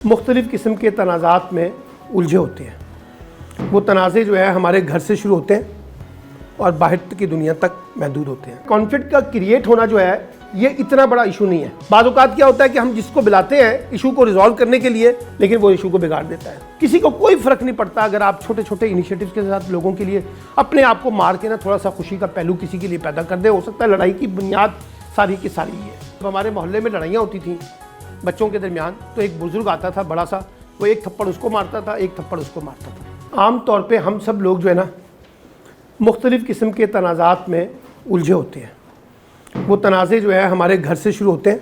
मुख्तलिफ़ किस्म के तनाज़ात में उलझे होते हैं। वो तनाज़े जो है हमारे घर से शुरू होते हैं और बाहर की दुनिया तक महदूद होते हैं। कॉन्फ्लिक्ट का क्रिएट होना जो है ये इतना बड़ा इशू नहीं है। बाज़ औक़ात क्या होता है कि हम जिसको बुलाते हैं इशू को रिजॉल्व करने के लिए, लेकिन वो इशू को बिगाड़ देता है। किसी को कोई फ़र्क नहीं पड़ता अगर आप छोटे छोटे इनिशिएटिव के साथ लोगों के लिए अपने आप को मार के ना थोड़ा सा खुशी का पहलू किसी के लिए पैदा कर दे। हो सकता है लड़ाई की बुनियाद सारी की सारी है। तो हमारे मोहल्ले में लड़ाइयाँ होती थी बच्चों के दरमियान, तो एक बुजुर्ग आता था बड़ा सा, वो एक थप्पड़ उसको मारता था, एक थप्पड़ उसको मारता था। आम तौर पे हम सब लोग जो है ना मुख्तलिफ़ किस्म के तनाज़ात में उलझे होते हैं। वो तनाज़े जो है हमारे घर से शुरू होते हैं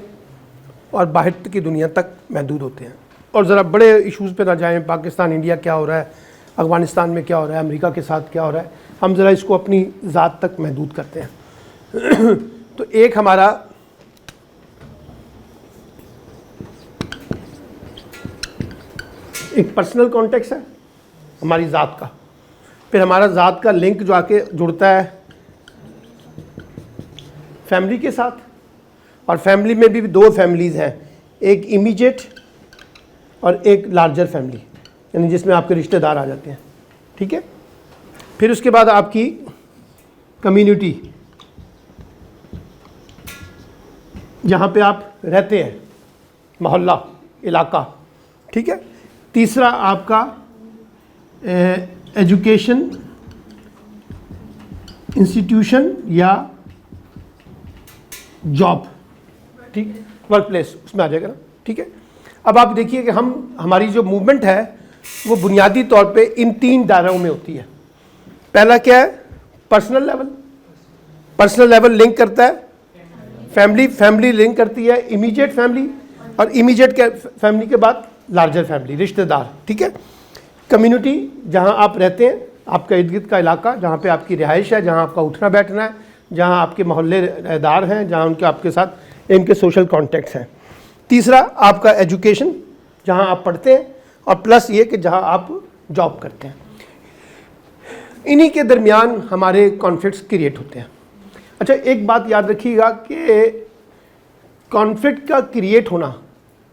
और बाहर की दुनिया तक महदूद होते हैं। और ज़रा बड़े इशूज़ पे ना जाएं, पाकिस्तान इंडिया क्या हो रहा है, अफ़गानिस्तान में क्या हो रहा है, अमेरिका के साथ क्या हो रहा है, हम ज़रा इसको अपनी ज़ात तक महदूद करते हैं। तो एक हमारा एक पर्सनल कॉन्टेक्स्ट है हमारी ज़ात का, फिर हमारा ज़ात का लिंक जो आके जुड़ता है फैमिली के साथ, और फैमिली में भी दो फैमिलीज़ हैं, एक इमीडिएट और एक लार्जर फैमिली, यानी जिसमें आपके रिश्तेदार आ जाते हैं। ठीक है, फिर उसके बाद आपकी कम्युनिटी जहाँ पे आप रहते हैं, मोहल्ला, इलाका। ठीक है, तीसरा आपका एजुकेशन इंस्टीट्यूशन या जॉब, ठीक, वर्क प्लेस, उसमें आ जाएगा ना। ठीक है, अब आप देखिए कि हमारी जो मूवमेंट है वो बुनियादी तौर पे इन तीन दायरों में होती है। पहला क्या है, personal level. Personal level link करता है फैमिली, फैमिली लिंक करती है इमीडिएट फैमिली, और इमीडिएट के फैमिली के बाद लार्जर फैमिली, रिश्तेदार। ठीक है, कम्युनिटी जहां आप रहते हैं, आपका इर्द गिर्द का इलाका जहां पे आपकी रिहाइश है, जहां आपका उठना बैठना है, जहां आपके मोहल्लेदार हैं, जहां उनके आपके साथ इनके सोशल कॉन्टेक्ट्स हैं। तीसरा आपका एजुकेशन, जहां आप पढ़ते हैं, और प्लस ये कि जहां आप जॉब करते हैं। इन्हीं के दरमियान हमारे कॉन्फ्लिक्ट्स क्रिएट होते हैं। अच्छा, एक बात याद रखिएगा कि कॉन्फ्लिक्ट का क्रिएट होना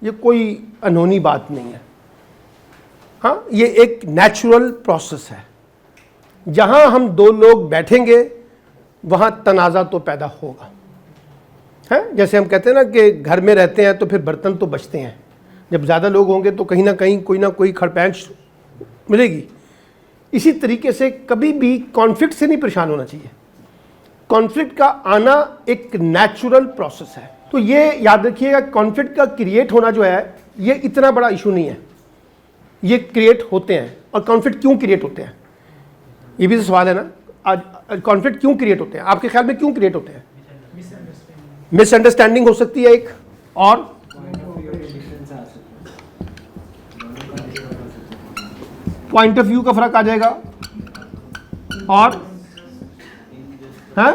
ये कोई अनहोनी बात नहीं है। हाँ, ये एक नेचुरल प्रोसेस है। जहाँ हम दो लोग बैठेंगे वहाँ तनाज़ा तो पैदा होगा। है, जैसे हम कहते हैं ना कि घर में रहते हैं तो फिर बर्तन तो बचते हैं। जब ज़्यादा लोग होंगे तो कहीं ना कोई खड़पैंच मिलेगी। इसी तरीके से कभी भी कॉन्फ्लिक्ट से नहीं परेशान होना चाहिए। कॉन्फ्लिक्ट का आना एक नेचुरल प्रोसेस है। तो ये याद रखिएगा, कॉन्फ्लिक्ट का क्रिएट होना जो है ये इतना बड़ा इशू नहीं है। ये क्रिएट होते हैं। और कॉन्फ्लिक्ट क्यों क्रिएट होते हैं, ये भी तो सवाल है ना। आज कॉन्फ्लिक्ट क्यों क्रिएट होते हैं, आपके ख्याल में क्यों क्रिएट होते हैं? मिसअंडरस्टैंडिंग हो सकती है एक, और पॉइंट ऑफ व्यू का फर्क आ जाएगा, और हाँ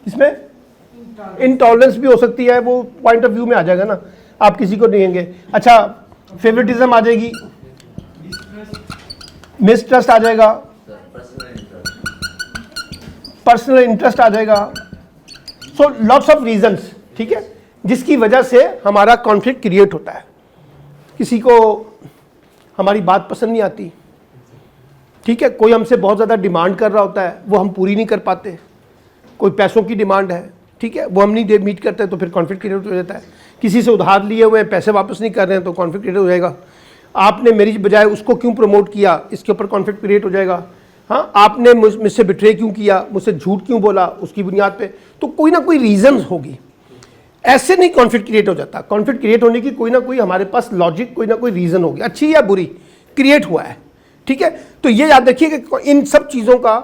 इसमें इंटॉलरेंस भी हो सकती है, वो पॉइंट ऑफ व्यू में आ जाएगा ना, आप किसी को देंगे। अच्छा, फेवरेटिज्म आ जाएगी, मिसट्रस्ट आ जाएगा, पर्सनल इंटरेस्ट आ जाएगा। सो लॉट्स ऑफ रीजंस, ठीक है, जिसकी वजह से हमारा कॉन्फ्लिक्ट क्रिएट होता है। किसी को हमारी बात पसंद नहीं आती, ठीक है, कोई हमसे बहुत ज़्यादा डिमांड कर रहा होता है, वो हम पूरी नहीं कर पाते। कोई पैसों की डिमांड है, ठीक है, वो हम नहीं मीट करते, तो फिर कॉन्फ्लिक्ट क्रिएट हो जाता है। किसी से उधार लिए हुए पैसे वापस नहीं कर रहे हैं तो कॉन्फ्लिक्ट क्रिएट हो जाएगा। आपने मेरी बजाय उसको क्यों प्रमोट किया, इसके ऊपर कॉन्फ्लिक्ट क्रिएट हो जाएगा। हाँ, आपने मुझसे बिट्रे क्यों किया, मुझसे झूठ क्यों बोला, उसकी बुनियाद पे तो कोई ना कोई रीज़न होगी। ऐसे नहीं कॉन्फ्लिक्ट क्रिएट हो जाता। कॉन्फ्लिक्ट क्रिएट होने की कोई ना कोई हमारे पास लॉजिक, कोई ना कोई रीज़न होगी, अच्छी या बुरी, क्रिएट हुआ है। ठीक है, तो ये याद रखिए कि इन सब चीज़ों का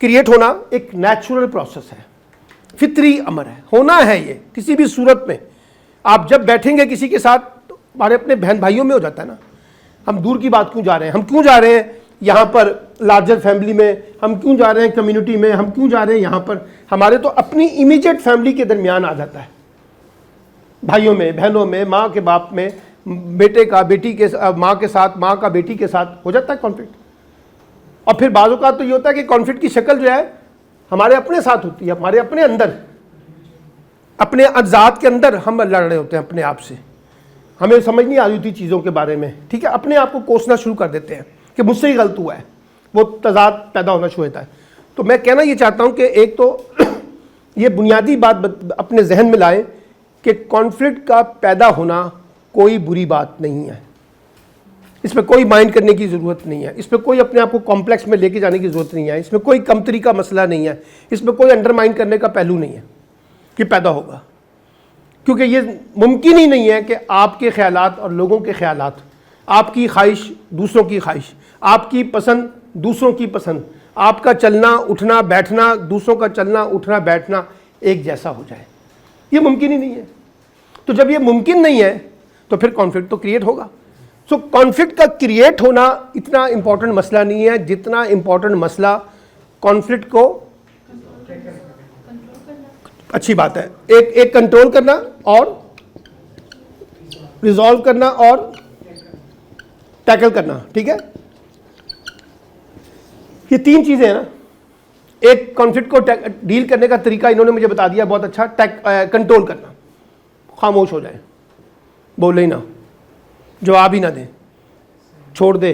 क्रिएट होना एक नेचुरल प्रोसेस है, फितरी अमर है, होना है ये किसी भी सूरत में। आप जब बैठेंगे किसी के साथ तो हमारे अपने बहन भाइयों में हो जाता है ना। हम दूर की बात क्यों जा रहे हैं, हम क्यों जा रहे हैं यहाँ पर लार्जर फैमिली में, हम क्यों जा रहे हैं कम्युनिटी में, हम क्यों जा रहे हैं यहाँ पर, हमारे तो अपनी इमीडिएट फैमिली के दरमियान आ जाता है। भाइयों में, बहनों में, माँ के बाप में, बेटे का बेटी के, माँ के साथ, माँ का बेटी के साथ हो जाता है कॉन्फ्लिक्ट। और फिर बाज़ों का तो ये होता है कि कॉन्फ्लिक्ट की शक्ल जो है हमारे अपने साथ होती है, हमारे अपने अंदर, अपने अजात के अंदर हम लड़ रहे होते हैं अपने आप से। हमें समझ नहीं आ रही थी चीज़ों के बारे में, ठीक है, अपने आप को कोसना शुरू कर देते हैं कि मुझसे ही गलत हुआ है, वो तजाद पैदा होना शुरू होता है। तो मैं कहना ये चाहता हूँ कि एक तो ये बुनियादी बात अपने जहन में लाएं कि कॉन्फ्लिक्ट का पैदा होना कोई बुरी बात नहीं है, इसमें कोई माइंड करने की ज़रूरत नहीं है, इसमें कोई अपने आप को कॉम्प्लेक्स में लेके जाने की ज़रूरत नहीं है, इसमें कोई कमतरी का मसला नहीं है, इसमें कोई अंडरमाइन करने का पहलू नहीं है कि पैदा होगा, क्योंकि ये मुमकिन ही नहीं है कि आपके ख्यालात और लोगों के ख्यालात, आपकी ख्वाहिश दूसरों की ख्वाहिश, आपकी पसंद दूसरों की पसंद, आपका चलना उठना बैठना दूसरों का चलना उठना बैठना एक जैसा हो जाए, ये मुमकिन ही नहीं है। तो जब ये मुमकिन नहीं है तो फिर कॉन्फ्लिक्ट तो क्रिएट होगा। सो कॉन्फ्लिक्ट का क्रिएट होना इतना इंपॉर्टेंट मसला नहीं है जितना इंपॉर्टेंट मसला कॉन्फ्लिक्ट को, अच्छी बात है, एक कंट्रोल करना और रिजॉल्व करना और टैकल करना, ठीक है, ये तीन चीजें हैं ना। एक कॉन्फ्लिक्ट को डील करने का तरीका इन्होंने मुझे बता दिया बहुत अच्छा, कंट्रोल करना, खामोश हो जाए, बोले ही ना, जवाब ही ना दें, छोड़ दे,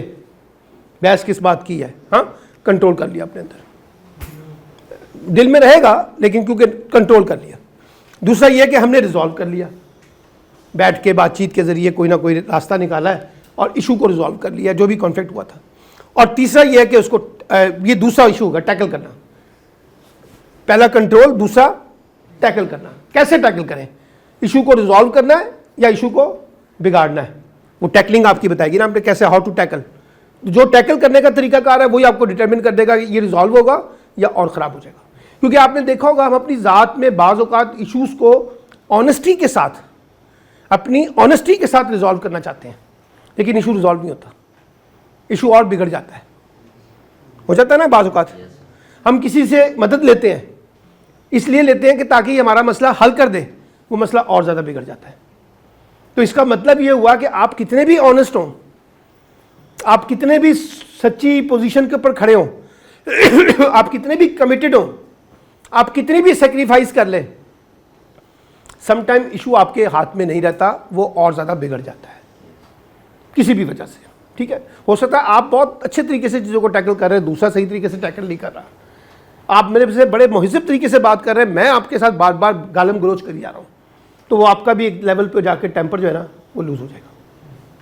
बहस किस बात की है, हाँ, कंट्रोल कर लिया अपने अंदर, दिल में रहेगा लेकिन क्योंकि कंट्रोल कर लिया। दूसरा यह कि हमने रिजॉल्व कर लिया, बैठ के बातचीत के ज़रिए कोई ना कोई रास्ता निकाला है और इशू को रिजॉल्व कर लिया जो भी कॉन्फ्लिक्ट हुआ था। और तीसरा यह है कि उसको, ये दूसरा इशू होगा टैकल करना, पहला कंट्रोल, दूसरा टैकल करना। कैसे टैकल करें, इशू को रिजॉल्व करना है या इशू को बिगाड़ना है, वो टैकलिंग आपकी बताएगी ना हमने कैसे, हाउ टू टैकल। जो टैकल करने का तरीकाकार है वही आपको डिटरमिन कर देगा कि ये रिजॉल्व होगा या और ख़राब हो जाएगा। क्योंकि आपने देखा होगा हम अपनी ज़ात में बाज़ औक़ात इशूज़ को ऑनेस्टी के साथ, अपनी ऑनेस्टी के साथ रिजॉल्व करना चाहते हैं, लेकिन इशू रिजॉल्व नहीं होता, इशू और बिगड़ जाता है, हो जाता है ना। बाज़ औक़ात हम किसी से मदद लेते हैं, इसलिए लेते हैं कि ताकि हमारा मसला हल कर दे, वो मसला और ज़्यादा बिगड़ जाता है। तो इसका मतलब ये हुआ कि आप कितने भी ऑनेस्ट हों, आप कितने भी सच्ची पोजीशन के ऊपर खड़े हों, आप कितने भी कमिटेड हों, आप कितनी भी सेक्रीफाइस कर लें, समटाइम इशू आपके हाथ में नहीं रहता, वो और ज़्यादा बिगड़ जाता है किसी भी वजह से, ठीक है। हो सकता है आप बहुत अच्छे तरीके से चीज़ों को टैकल कर रहे हैं, दूसरा सही तरीके से टैकल नहीं कर रहा, आप मेरे से बड़े मुहज़्ज़ब तरीके से बात कर रहे हैं, मैं आपके साथ बार बार गालम गलोच करी जा रहा हूँ, तो वो आपका भी एक लेवल पे जाके टेम्पर जो है ना वो लूज़ हो जाएगा,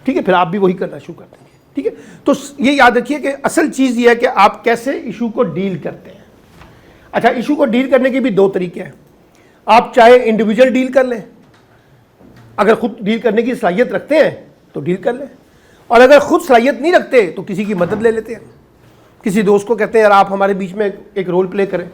ठीक है, फिर आप भी वही करना शुरू कर देंगे, ठीक है। तो ये याद रखिए कि असल चीज़ ये है कि आप कैसे इशू को डील करते हैं। अच्छा, इशू को डील करने के भी दो तरीके हैं, आप चाहे इंडिविजुअल डील कर लें, अगर खुद डील करने की सलाहियत रखते हैं तो डील कर लें, और अगर खुद सलाहियत नहीं रखते तो किसी की मदद ले लेते हैं, किसी दोस्त को कहते हैं यार आप हमारे बीच में एक रोल प्ले करें,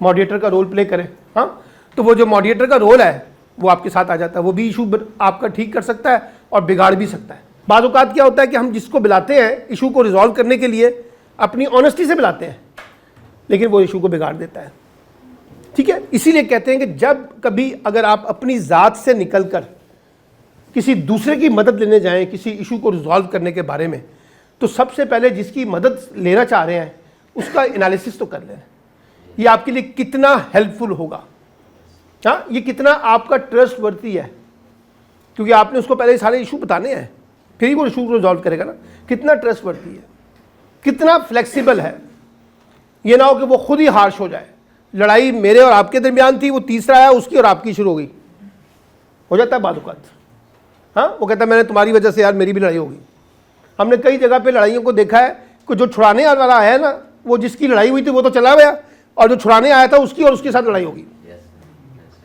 मॉडरेटर का रोल प्ले करें, हाँ, तो वो जो मॉडरेटर का रोल है वो आपके साथ आ जाता है, वो भी इशू आपका ठीक कर सकता है और बिगाड़ भी सकता है। बाज़ औक़ात क्या होता है कि हम जिसको बुलाते हैं इशू को रिजॉल्व करने के लिए अपनी ऑनेस्टी से बुलाते हैं, लेकिन वो इशू को बिगाड़ देता है, ठीक है। इसीलिए कहते हैं कि जब कभी अगर आप अपनी ज़ात से निकल कर किसी दूसरे की मदद लेने जाएं किसी इशू को रिजॉल्व करने के बारे में, तो सबसे पहले जिसकी मदद लेना चाह रहे हैं उसका एनालिसिस तो कर लें, ये आपके लिए कितना हेल्पफुल होगा, हाँ, ये कितना आपका ट्रस्ट वर्ती है, क्योंकि आपने उसको पहले सारे इशू बताने हैं, फिर ही वो इशू को रिजॉल्व करेगा ना। कितना ट्रस्ट वर्ती है, कितना फ्लेक्सिबल है, ये ना हो कि वो खुद ही हार्श हो जाए। लड़ाई मेरे और आपके दरमियान थी, वो तीसरा आया, उसकी और आपकी शुरू हो गई, हो जाता है बात औक़ात, हाँ, वो कहता है मैंने तुम्हारी वजह से यार मेरी भी लड़ाई होगी। हमने कई जगह पे लड़ाइयों को देखा है कि जो छुड़ाने वाला आया ना, वो जिसकी लड़ाई हुई थी वो तो चला गया, और जो छुड़ाने आया था उसकी और उसके साथ लड़ाई होगी,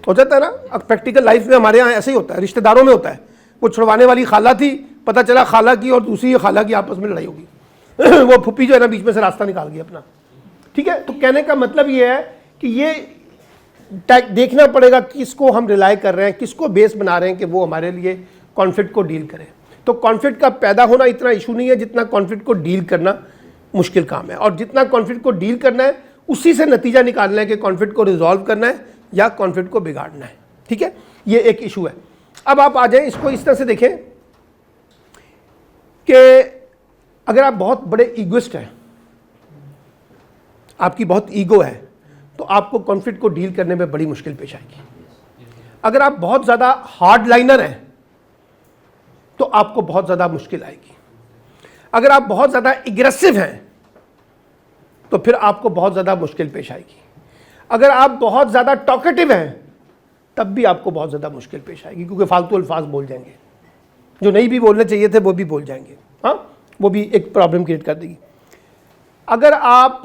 हो जाता है ना। अब प्रैक्टिकल लाइफ में हमारे यहाँ ऐसे ही होता है, रिश्तेदारों में होता है, वो छुड़वाने वाली खाला थी, पता चला खाला की और दूसरी खाला की आपस में लड़ाई होगी वो फुप्पी जो है ना बीच में से रास्ता निकाल गई अपना, ठीक है। तो कहने का मतलब ये है कि ये देखना पड़ेगा किसको हम रिलाई कर रहे हैं, किसको बेस बना रहे हैं कि वो हमारे लिए कॉन्फ्लिक्ट को डील करें। तो कॉन्फ्लिक्ट का पैदा होना इतना इशू नहीं है जितना कॉन्फ्लिक्ट को डील करना मुश्किल काम है, और जितना कॉन्फ्लिक्ट को डील करना है उसी से नतीजा निकालना है कि कॉन्फ्लिक्ट को रिजॉल्व करना है या कॉन्फ्लिक्ट को बिगाड़ना है, ठीक है। ये एक इशू है। अब आप आ जाएं, इसको इस तरह से देखें कि अगर आप बहुत बड़े ईगोइस्ट हैं, आपकी बहुत ईगो है, तो आपको कॉन्फ्लिक्ट को डील करने में बड़ी मुश्किल पेश आएगी। अगर आप बहुत ज़्यादा हार्ड लाइनर हैं, तो आपको बहुत ज़्यादा मुश्किल आएगी। अगर आप बहुत ज़्यादा एग्रेसिव हैं तो फिर आपको बहुत ज़्यादा मुश्किल पेश आएगी। अगर आप बहुत ज़्यादा टॉकेटिव हैं तब भी आपको बहुत ज़्यादा मुश्किल पेश आएगी, क्योंकि फालतू अल्फाज बोल जाएंगे, जो नहीं भी बोलने चाहिए थे वो भी बोल जाएंगे। हाँ, वो भी एक प्रॉब्लम क्रिएट कर देगी। अगर आप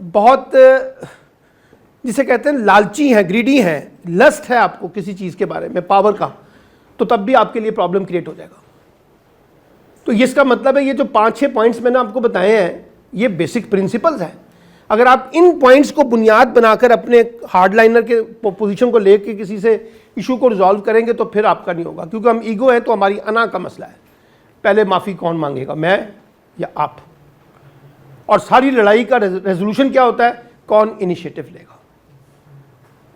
बहुत जिसे कहते हैं लालची हैं, ग्रीडी हैं, लस्ट है आपको किसी चीज़ के बारे में, पावर का, तो तब भी आपके लिए प्रॉब्लम क्रिएट हो जाएगा। तो ये इसका मतलब है ये जो 5-6 पॉइंट्स मैंने आपको बताए हैं ये बेसिक प्रिंसिपल्स हैं। अगर आप इन पॉइंट्स को बुनियाद बनाकर अपने हार्डलाइनर के पोजीशन को लेके किसी से इशू को रिजॉल्व करेंगे तो फिर आपका नहीं होगा, क्योंकि हम ईगो है तो हमारी अना का मसला है। पहले माफ़ी कौन मांगेगा, मैं या आप? और सारी लड़ाई का रेजोल्यूशन क्या होता है, कौन इनिशिएटिव लेगा।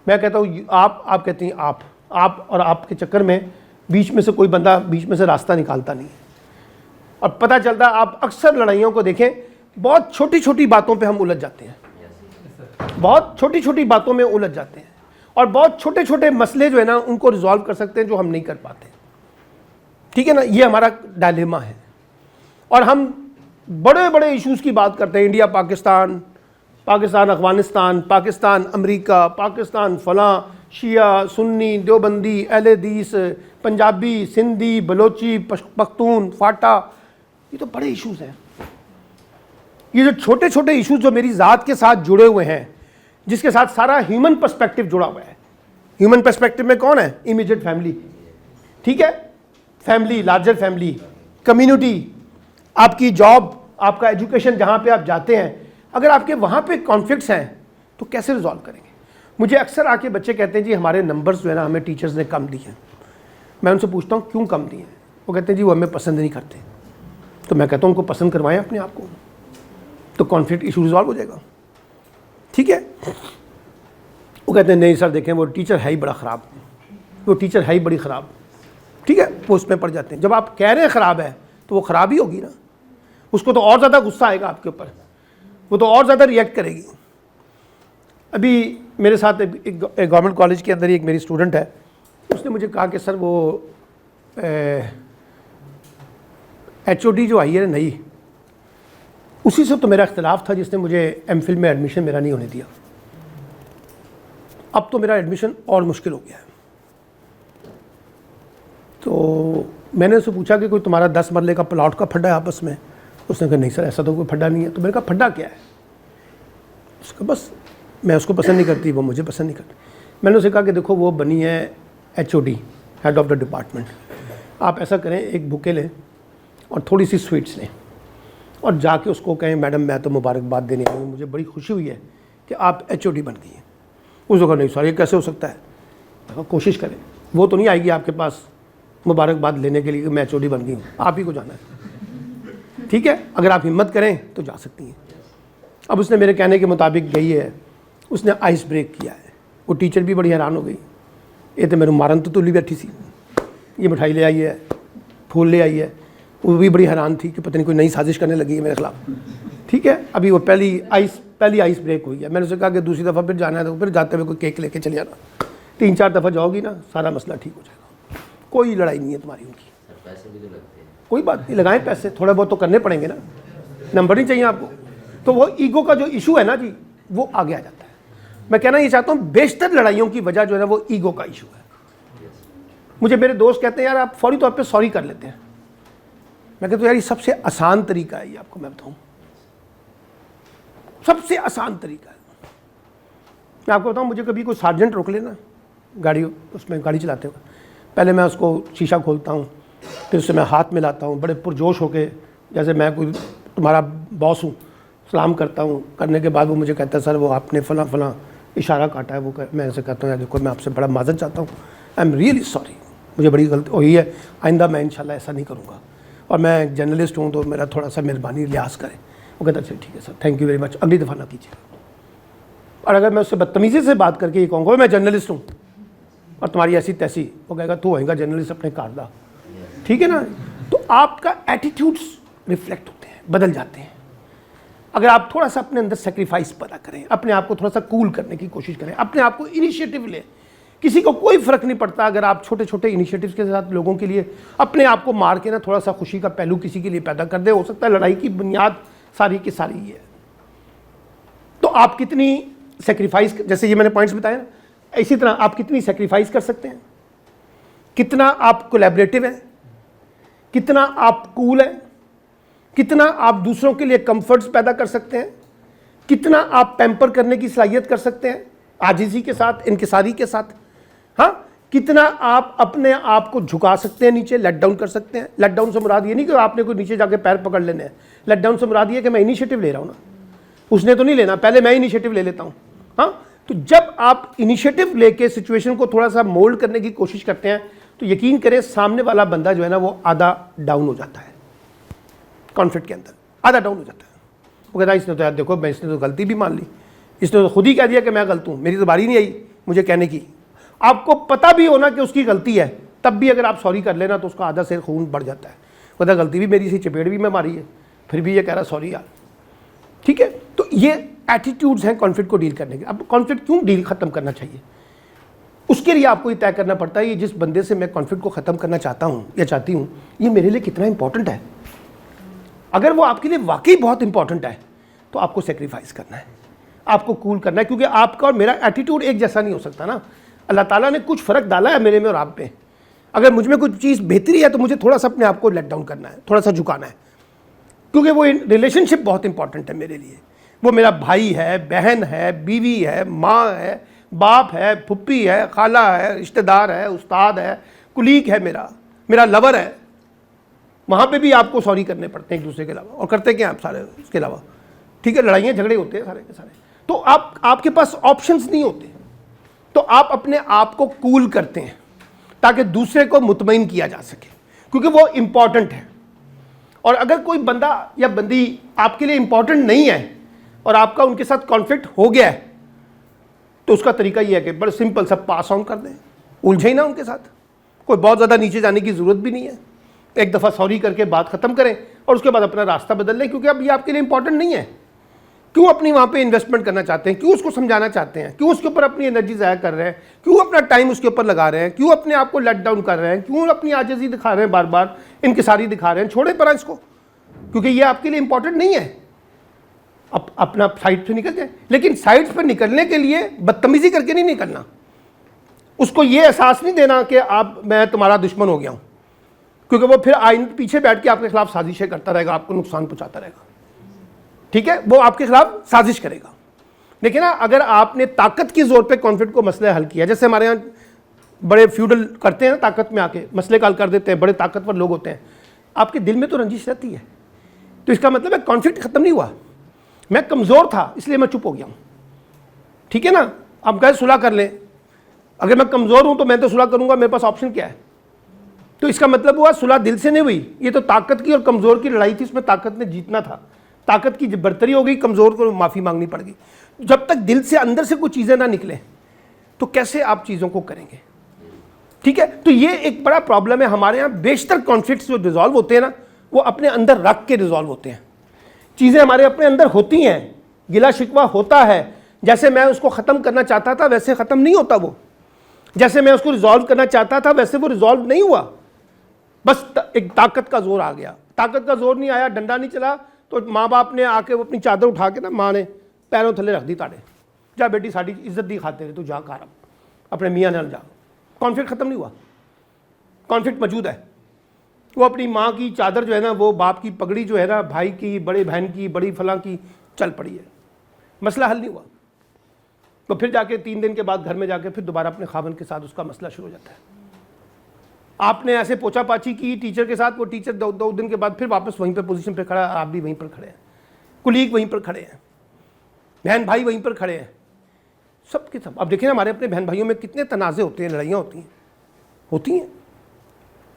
मैं कहता हूँ आप कहती हैं आप और आपके चक्कर में बीच में से कोई बंदा बीच में से रास्ता निकालता नहीं है। और पता चलता है आप अक्सर लड़ाइयों को देखें, बहुत छोटी छोटी बातों पे हम उलझ जाते हैं, बहुत छोटी छोटी बातों में उलझ जाते हैं, और बहुत छोटे छोटे मसले जो है ना उनको रिजॉल्व कर सकते हैं जो हम नहीं कर पाते। ठीक है ना, ये हमारा डायलेमा है। और हम बड़े बड़े इश्यूज़ की बात करते हैं, इंडिया पाकिस्तान, पाकिस्तान अफगानिस्तान, पाकिस्तान अमेरिका, पाकिस्तान फलां, शिया सुन्नी, देवबंदी, अहले हदीस, पंजाबी, सिंधी, बलोची, पख्तून, फाटा, ये तो बड़े इश्यूज़ हैं। ये जो छोटे छोटे इश्यूज जो मेरी ज़ात के साथ जुड़े हुए हैं, जिसके साथ सारा ह्यूमन पर्सपेक्टिव जुड़ा हुआ है। ह्यूमन पर्सपेक्टिव में कौन है, इमीडिएट फैमिली, ठीक है, फैमिली, लार्जर फैमिली, कम्युनिटी, आपकी जॉब, आपका एजुकेशन, जहाँ पे आप जाते हैं, अगर आपके वहाँ पे कॉन्फ्लिक्ट्स हैं तो कैसे रिजॉल्व करेंगे। मुझे अक्सर आके बच्चे कहते हैं जी हमारे नंबर्स जो है ना हमें टीचर्स ने कम दिए हैं। मैं उनसे पूछता हूँ क्यों कम दिए हैं, वो कहते हैं जी वो हमें पसंद नहीं करते। तो मैं कहता हूँ उनको पसंद करवाएं अपने आप को, तो कॉन्फ्लिक्ट इशू रिजॉल्व हो जाएगा। ठीक है, वो कहते हैं नहीं सर देखें वो टीचर है ही बड़ा ख़राब, वो टीचर है ही बड़ी ख़राब। ठीक है, पोस्ट में पड़ जाते हैं। जब आप कह रहे हैं ख़राब है तो वो ख़राब ही होगी ना, उसको तो और ज़्यादा गुस्सा आएगा आपके ऊपर, वो तो और ज़्यादा रिएक्ट करेगी। अभी मेरे साथ एक गवर्नमेंट कॉलेज के अंदर ही एक मेरी स्टूडेंट है, उसने मुझे कहा कि सर वो HOD जो आई है नई, उसी से तो मेरा इख्तिलाफ था जिसने मुझे MPhil में एडमिशन मेरा नहीं होने दिया। अब तो मेरा एडमिशन और मुश्किल हो गया है। तो मैंने उससे पूछा कि कोई तुम्हारा 10 मरले का प्लॉट का फड्डा है आपस में? उसने कहा नहीं सर ऐसा तो कोई फड्डा नहीं है। तो मैंने कहा फड्डा क्या है? उसका बस मैं उसको पसंद नहीं करती, वो मुझे पसंद नहीं करती। मैंने उसे कहा कि देखो वो बनी है HOD, head of the department, आप ऐसा करें एक बुके लें और थोड़ी सी स्वीट्स लें और जाके उसको कहें मैडम मैं तो मुबारकबाद देने आई हूँ, मुझे बड़ी खुशी हुई है कि आप HOD बन गई हैं। उसने कहा नहीं सर ये कैसे हो सकता है? तो कोशिश करें, वो तो नहीं आएगी आपके पास मुबारकबाद लेने के लिए कि मैं HOD बन गई हूँ, आप ही को जाना है। ठीक है, अगर आप हिम्मत करें तो जा सकती हैं। अब उसने मेरे कहने के मुताबिक गई है, उसने आइस ब्रेक किया है। वो टीचर भी बड़ी हैरान हो गई, ये तो मेरे मारन तो तुली बैठी सी, ये मिठाई ले आई है, फूल ले आई है। वो भी बड़ी हैरान थी कि पता नहीं कोई नई साजिश करने लगी है मेरे खिलाफ। ठीक है, अभी वो पहली आइस ब्रेक हुई है। मैंने उससे कहा कि दूसरी दफ़ा फिर जाना है तो फिर जाते हुए कोई केक लेके चले जाना, 3-4 दफ़ा जाओगी ना सारा मसला ठीक हो जाएगा। कोई लड़ाई नहीं है तुम्हारी उनकी, पैसे भी तो लगते हैं। कोई बात नहीं, लगाएं पैसे, थोड़े बहुत तो करने पड़ेंगे ना, नंबर नहीं चाहिए आपको। तो वो ईगो का जो इशू है ना जी, वो आगे आ जाता है। मैं कहना ये चाहता हूँ बेशतर लड़ाइयों की वजह जो है ना वो ईगो का इशू है। मुझे मेरे दोस्त कहते हैं यार आप फौरी तौर पे सॉरी कर लेते हैं। मैं कहता हूँ यार ये सबसे आसान तरीका है, ये आपको मैं बताऊँ सबसे आसान तरीका है। मैं आपको बताऊँ, मुझे कभी कोई सार्जेंट रोक लेना गाड़ी, उसमें गाड़ी चलाते हुए, पहले मैं उसको शीशा खोलता हूँ, फिर उससे मैं हाथ मिलाता हूँ बड़े पुरजोश होके, जैसे मैं कोई तुम्हारा बॉस हूँ, सलाम करता हूँ। करने के बाद वो मुझे कहता है सर वो आपने फ़लाँ फ़लाँ इशारा काटा है। वो मैं ऐसे कहता हूँ यार देखो मैं आपसे बड़ा माज़रत चाहता हूँ, आई एम रियली सॉरी, मुझे बड़ी गलती हुई है, आइंदा मैं इंशाल्लाह ऐसा नहीं करूँगा। और मैं जर्नलिस्ट हूँ तो मेरा थोड़ा सा मेहरबानी लिहाज करें। वो कहता चलिए ठीक है sir, thank you very much, अगली दफ़ा ना कीजिएगा। और अगर मैं उससे बदतमीज़ी से बात करके ये कहूँगा मैं जर्नलिस्ट हूँ और तुम्हारी ऐसी तैसी, वो कहेगा तू होएगा जर्नलिस्ट अपने कार दा। ठीक है ना, तो आपका एटीट्यूड्स रिफ्लेक्ट होते हैं, बदल जाते हैं। अगर आप थोड़ा सा अपने अंदर सेक्रीफाइस पैदा करें, अपने आप को थोड़ा सा कूल करने की कोशिश करें, अपने आप को इनिशिएटिव लें किसी को कोई फर्क नहीं पड़ता अगर आप छोटे छोटे इनिशिएटिव्स के साथ लोगों के लिए अपने आप को मार के ना थोड़ा सा खुशी का पहलू किसी के लिए पैदा कर दे। हो सकता है लड़ाई की बुनियाद सारी की सारी ही है। तो आप कितनी सेक्रीफाइस, जैसे ये मैंने पॉइंट्स बताए ना, इसी तरह आप कितनी सेक्रीफाइस कर सकते हैं, कितना आप कोलैबोरेटिव हैं, कितना आप कूल हैं, कितना आप दूसरों के लिए कंफर्ट्स पैदा कर सकते हैं, कितना आप पैम्पर करने की सलाहियत कर सकते हैं आजिज़ी के साथ, इनकिसारी के साथ, हाँ, कितना आप अपने आप को झुका सकते हैं नीचे, लेट डाउन कर सकते हैं। लेट डाउन से मुराद ये नहीं कि आपने कोई नीचे जाके पैर पकड़ लेने हैं। लेट डाउन से मुराद ये कि मैं इनिशिएटिव ले रहा हूँ ना, उसने तो नहीं लेना, पहले मैं इनिशिएटिव ले लेता हूँ। हाँ, तो जब आप इनिशिएटिव लेके सिचुएशन को थोड़ा सा मोल्ड करने की कोशिश करते हैं तो यकीन करें सामने वाला बंदा जो है ना वो आधा डाउन हो जाता है, कॉन्फ्लिक्ट के अंदर आधा डाउन हो जाता है। वो कहता है इसने तो यार देखो, मैं इसने तो गलती भी मान ली, इसने तो खुद ही कह दिया कि मैं गलत हूँ, मेरी तो बारी नहीं आई मुझे कहने की। आपको पता भी होना कि उसकी गलती है, तब भी अगर आप सॉरी कर लेना तो उसका आधा से खून बढ़ जाता है। कहता गलती भी मेरी सी, चपेट भी मैं मारी है, फिर भी ये कह रहा सॉरी यार। ठीक है, तो ये एटीट्यूड्स हैं कॉन्फ्लिक्ट को डील करने के। अब कॉन्फ्लिक्ट क्यों डील खत्म करना चाहिए, उसके लिए आपको ये तय करना पड़ता है ये जिस बंदे से मैं कॉन्फ्लिक्ट को ख़त्म करना चाहता हूँ या चाहती हूँ, ये मेरे लिए कितना इंपॉर्टेंट है। अगर वो आपके लिए वाकई बहुत इंपॉर्टेंट है तो आपको सेक्रीफाइस करना है, आपको कूल करना है, क्योंकि आपका और मेरा एटीट्यूड एक जैसा नहीं हो सकता ना। अल्लाह ताला ने कुछ फ़र्क डाला है मेरे में और आप में। अगर मुझ में कुछ चीज़ बेहतरी है तो मुझे थोड़ा सा अपने आप को लेट डाउन करना है, थोड़ा सा झुकाना है, क्योंकि वो रिलेशनशिप बहुत इंपॉर्टेंट है मेरे लिए। वो मेरा भाई है, बहन है, बीवी है, माँ है, बाप है, फुप्पी है, खाला है, रिश्तेदार है, उस्ताद है, कुलीग है, मेरा लवर है। वहाँ पे भी आपको सॉरी करने पड़ते हैं एक दूसरे के अलावा, और करते क्या आप सारे उसके अलावा। ठीक है, लड़ाइयाँ झगड़े होते हैं सारे के सारे, तो आपके पास ऑप्शंस नहीं होते, तो आप अपने आप को कूल करते हैं ताकि दूसरे को मुतमईन किया जा सके, क्योंकि वो इंपॉर्टेंट है। और अगर कोई बंदा या बंदी आपके लिए इंपॉर्टेंट नहीं है और आपका उनके साथ कॉन्फ्लिक्ट हो गया है तो उसका तरीका ये है कि बड़ा सिंपल सा पास ऑन कर दें, उलझे ही ना उनके साथ, कोई बहुत ज़्यादा नीचे जाने की ज़रूरत भी नहीं है। एक दफ़ा सॉरी करके बात ख़त्म करें और उसके बाद अपना रास्ता बदल लें, क्योंकि अब ये आपके लिए इंपॉर्टेंट नहीं है। क्यों अपनी वहाँ पे इन्वेस्टमेंट करना चाहते हैं, क्यों उसको समझाना चाहते हैं, क्यों उसके ऊपर अपनी एनर्जी ज़ाया कर रहे हैं, क्यों अपना टाइम उसके ऊपर लगा रहे हैं, क्यों अपने आप को लेट डाउन कर रहे हैं, क्यों अपनी आजिज़ी दिखा रहे हैं, बार बार इनकिसारी दिखा रहे हैं। छोड़े पड़ा इसको, क्योंकि ये आपके लिए इंपॉर्टेंट नहीं है। अपना साइड से निकल जाए, लेकिन साइड पर निकलने के लिए बदतमीजी करके नहीं निकलना। उसको ये एहसास नहीं देना कि मैं तुम्हारा दुश्मन हो गया हूँ, क्योंकि वो फिर आइंदा पीछे बैठ के आपके खिलाफ साजिशें करता रहेगा, आपको नुकसान पहुँचाता रहेगा। ठीक है, वो आपके खिलाफ साजिश करेगा। देखिए ना, अगर आपने ताकत की जोर पे कॉन्फ्लिक्ट को मसले हल किया, जैसे हमारे यहाँ बड़े फ्यूडल करते हैं ना, ताकत में आके मसले का हल कर देते हैं, बड़े ताकतवर लोग होते हैं, आपके दिल में तो रंजिश रहती है। तो इसका मतलब है कॉन्फ्लिक्ट खत्म नहीं हुआ, मैं कमज़ोर था इसलिए मैं चुप हो गया हूँ। ठीक है ना, आप कहें सुलह कर लें, अगर मैं कमज़ोर हूँ तो मैं तो सुलह करूँगा, मेरे पास ऑप्शन क्या है। तो इसका मतलब हुआ सुलह दिल से नहीं हुई, ये तो ताकत की और कमज़ोर की लड़ाई थी, इसमें ताकत ने जीतना था, ताकत की बर्तरी हो गई, कमज़ोर को माफ़ी मांगनी पड़ गई। जब तक दिल से अंदर से कुछ चीज़ें ना निकले तो कैसे आप चीज़ों को करेंगे। ठीक है, तो ये एक बड़ा प्रॉब्लम है हमारे यहाँ। बेशतर कॉन्फ्लिक्ट्स जो रिजॉल्व होते हैं ना, वो अपने अंदर रख के रिजॉल्व होते हैं। चीज़ें हमारे अपने अंदर होती हैं, गिला शिकवा होता है, जैसे मैं उसको ख़त्म करना चाहता था वैसे ख़त्म नहीं होता वो, जैसे मैं उसको रिजॉल्व करना चाहता था वैसे वो रिजॉल्व नहीं हुआ। बस एक ताकत का जोर आ गया, ताकत का जोर नहीं आया, डंडा नहीं चला, तो माँ बाप ने आके वो अपनी चादर उठा के ना, माँ ने पैरों थले रख दी ताड़े, जा बेटी साड़ी इज्जत दी खाते रहे, तू जा घर अपने मियाँ नाल जा। कॉन्फ्लिक्ट ख़त्म नहीं हुआ, कॉन्फ्लिक्ट मौजूद है। वो अपनी माँ की चादर जो है ना, वो बाप की पगड़ी जो है ना, भाई की, बड़े बहन की, बड़ी फलां की चल पड़ी है, मसला हल नहीं हुआ। तो फिर जाके 3 दिन के बाद घर में जाके फिर दोबारा अपने खावन के साथ उसका मसला शुरू हो जाता है। आपने ऐसे पोछा पाछी की टीचर के साथ, वो टीचर 2 दिन के बाद फिर वापस वहीं पर पोजीशन पे खड़ा है, आप भी वहीं पर खड़े हैं, कुलीग वहीं पर खड़े हैं, बहन भाई वहीं पर खड़े हैं, सब के सब। अब देखिए ना, हमारे अपने बहन भाइयों में कितने तनाज़े होते हैं, लड़ाइयाँ होती हैं।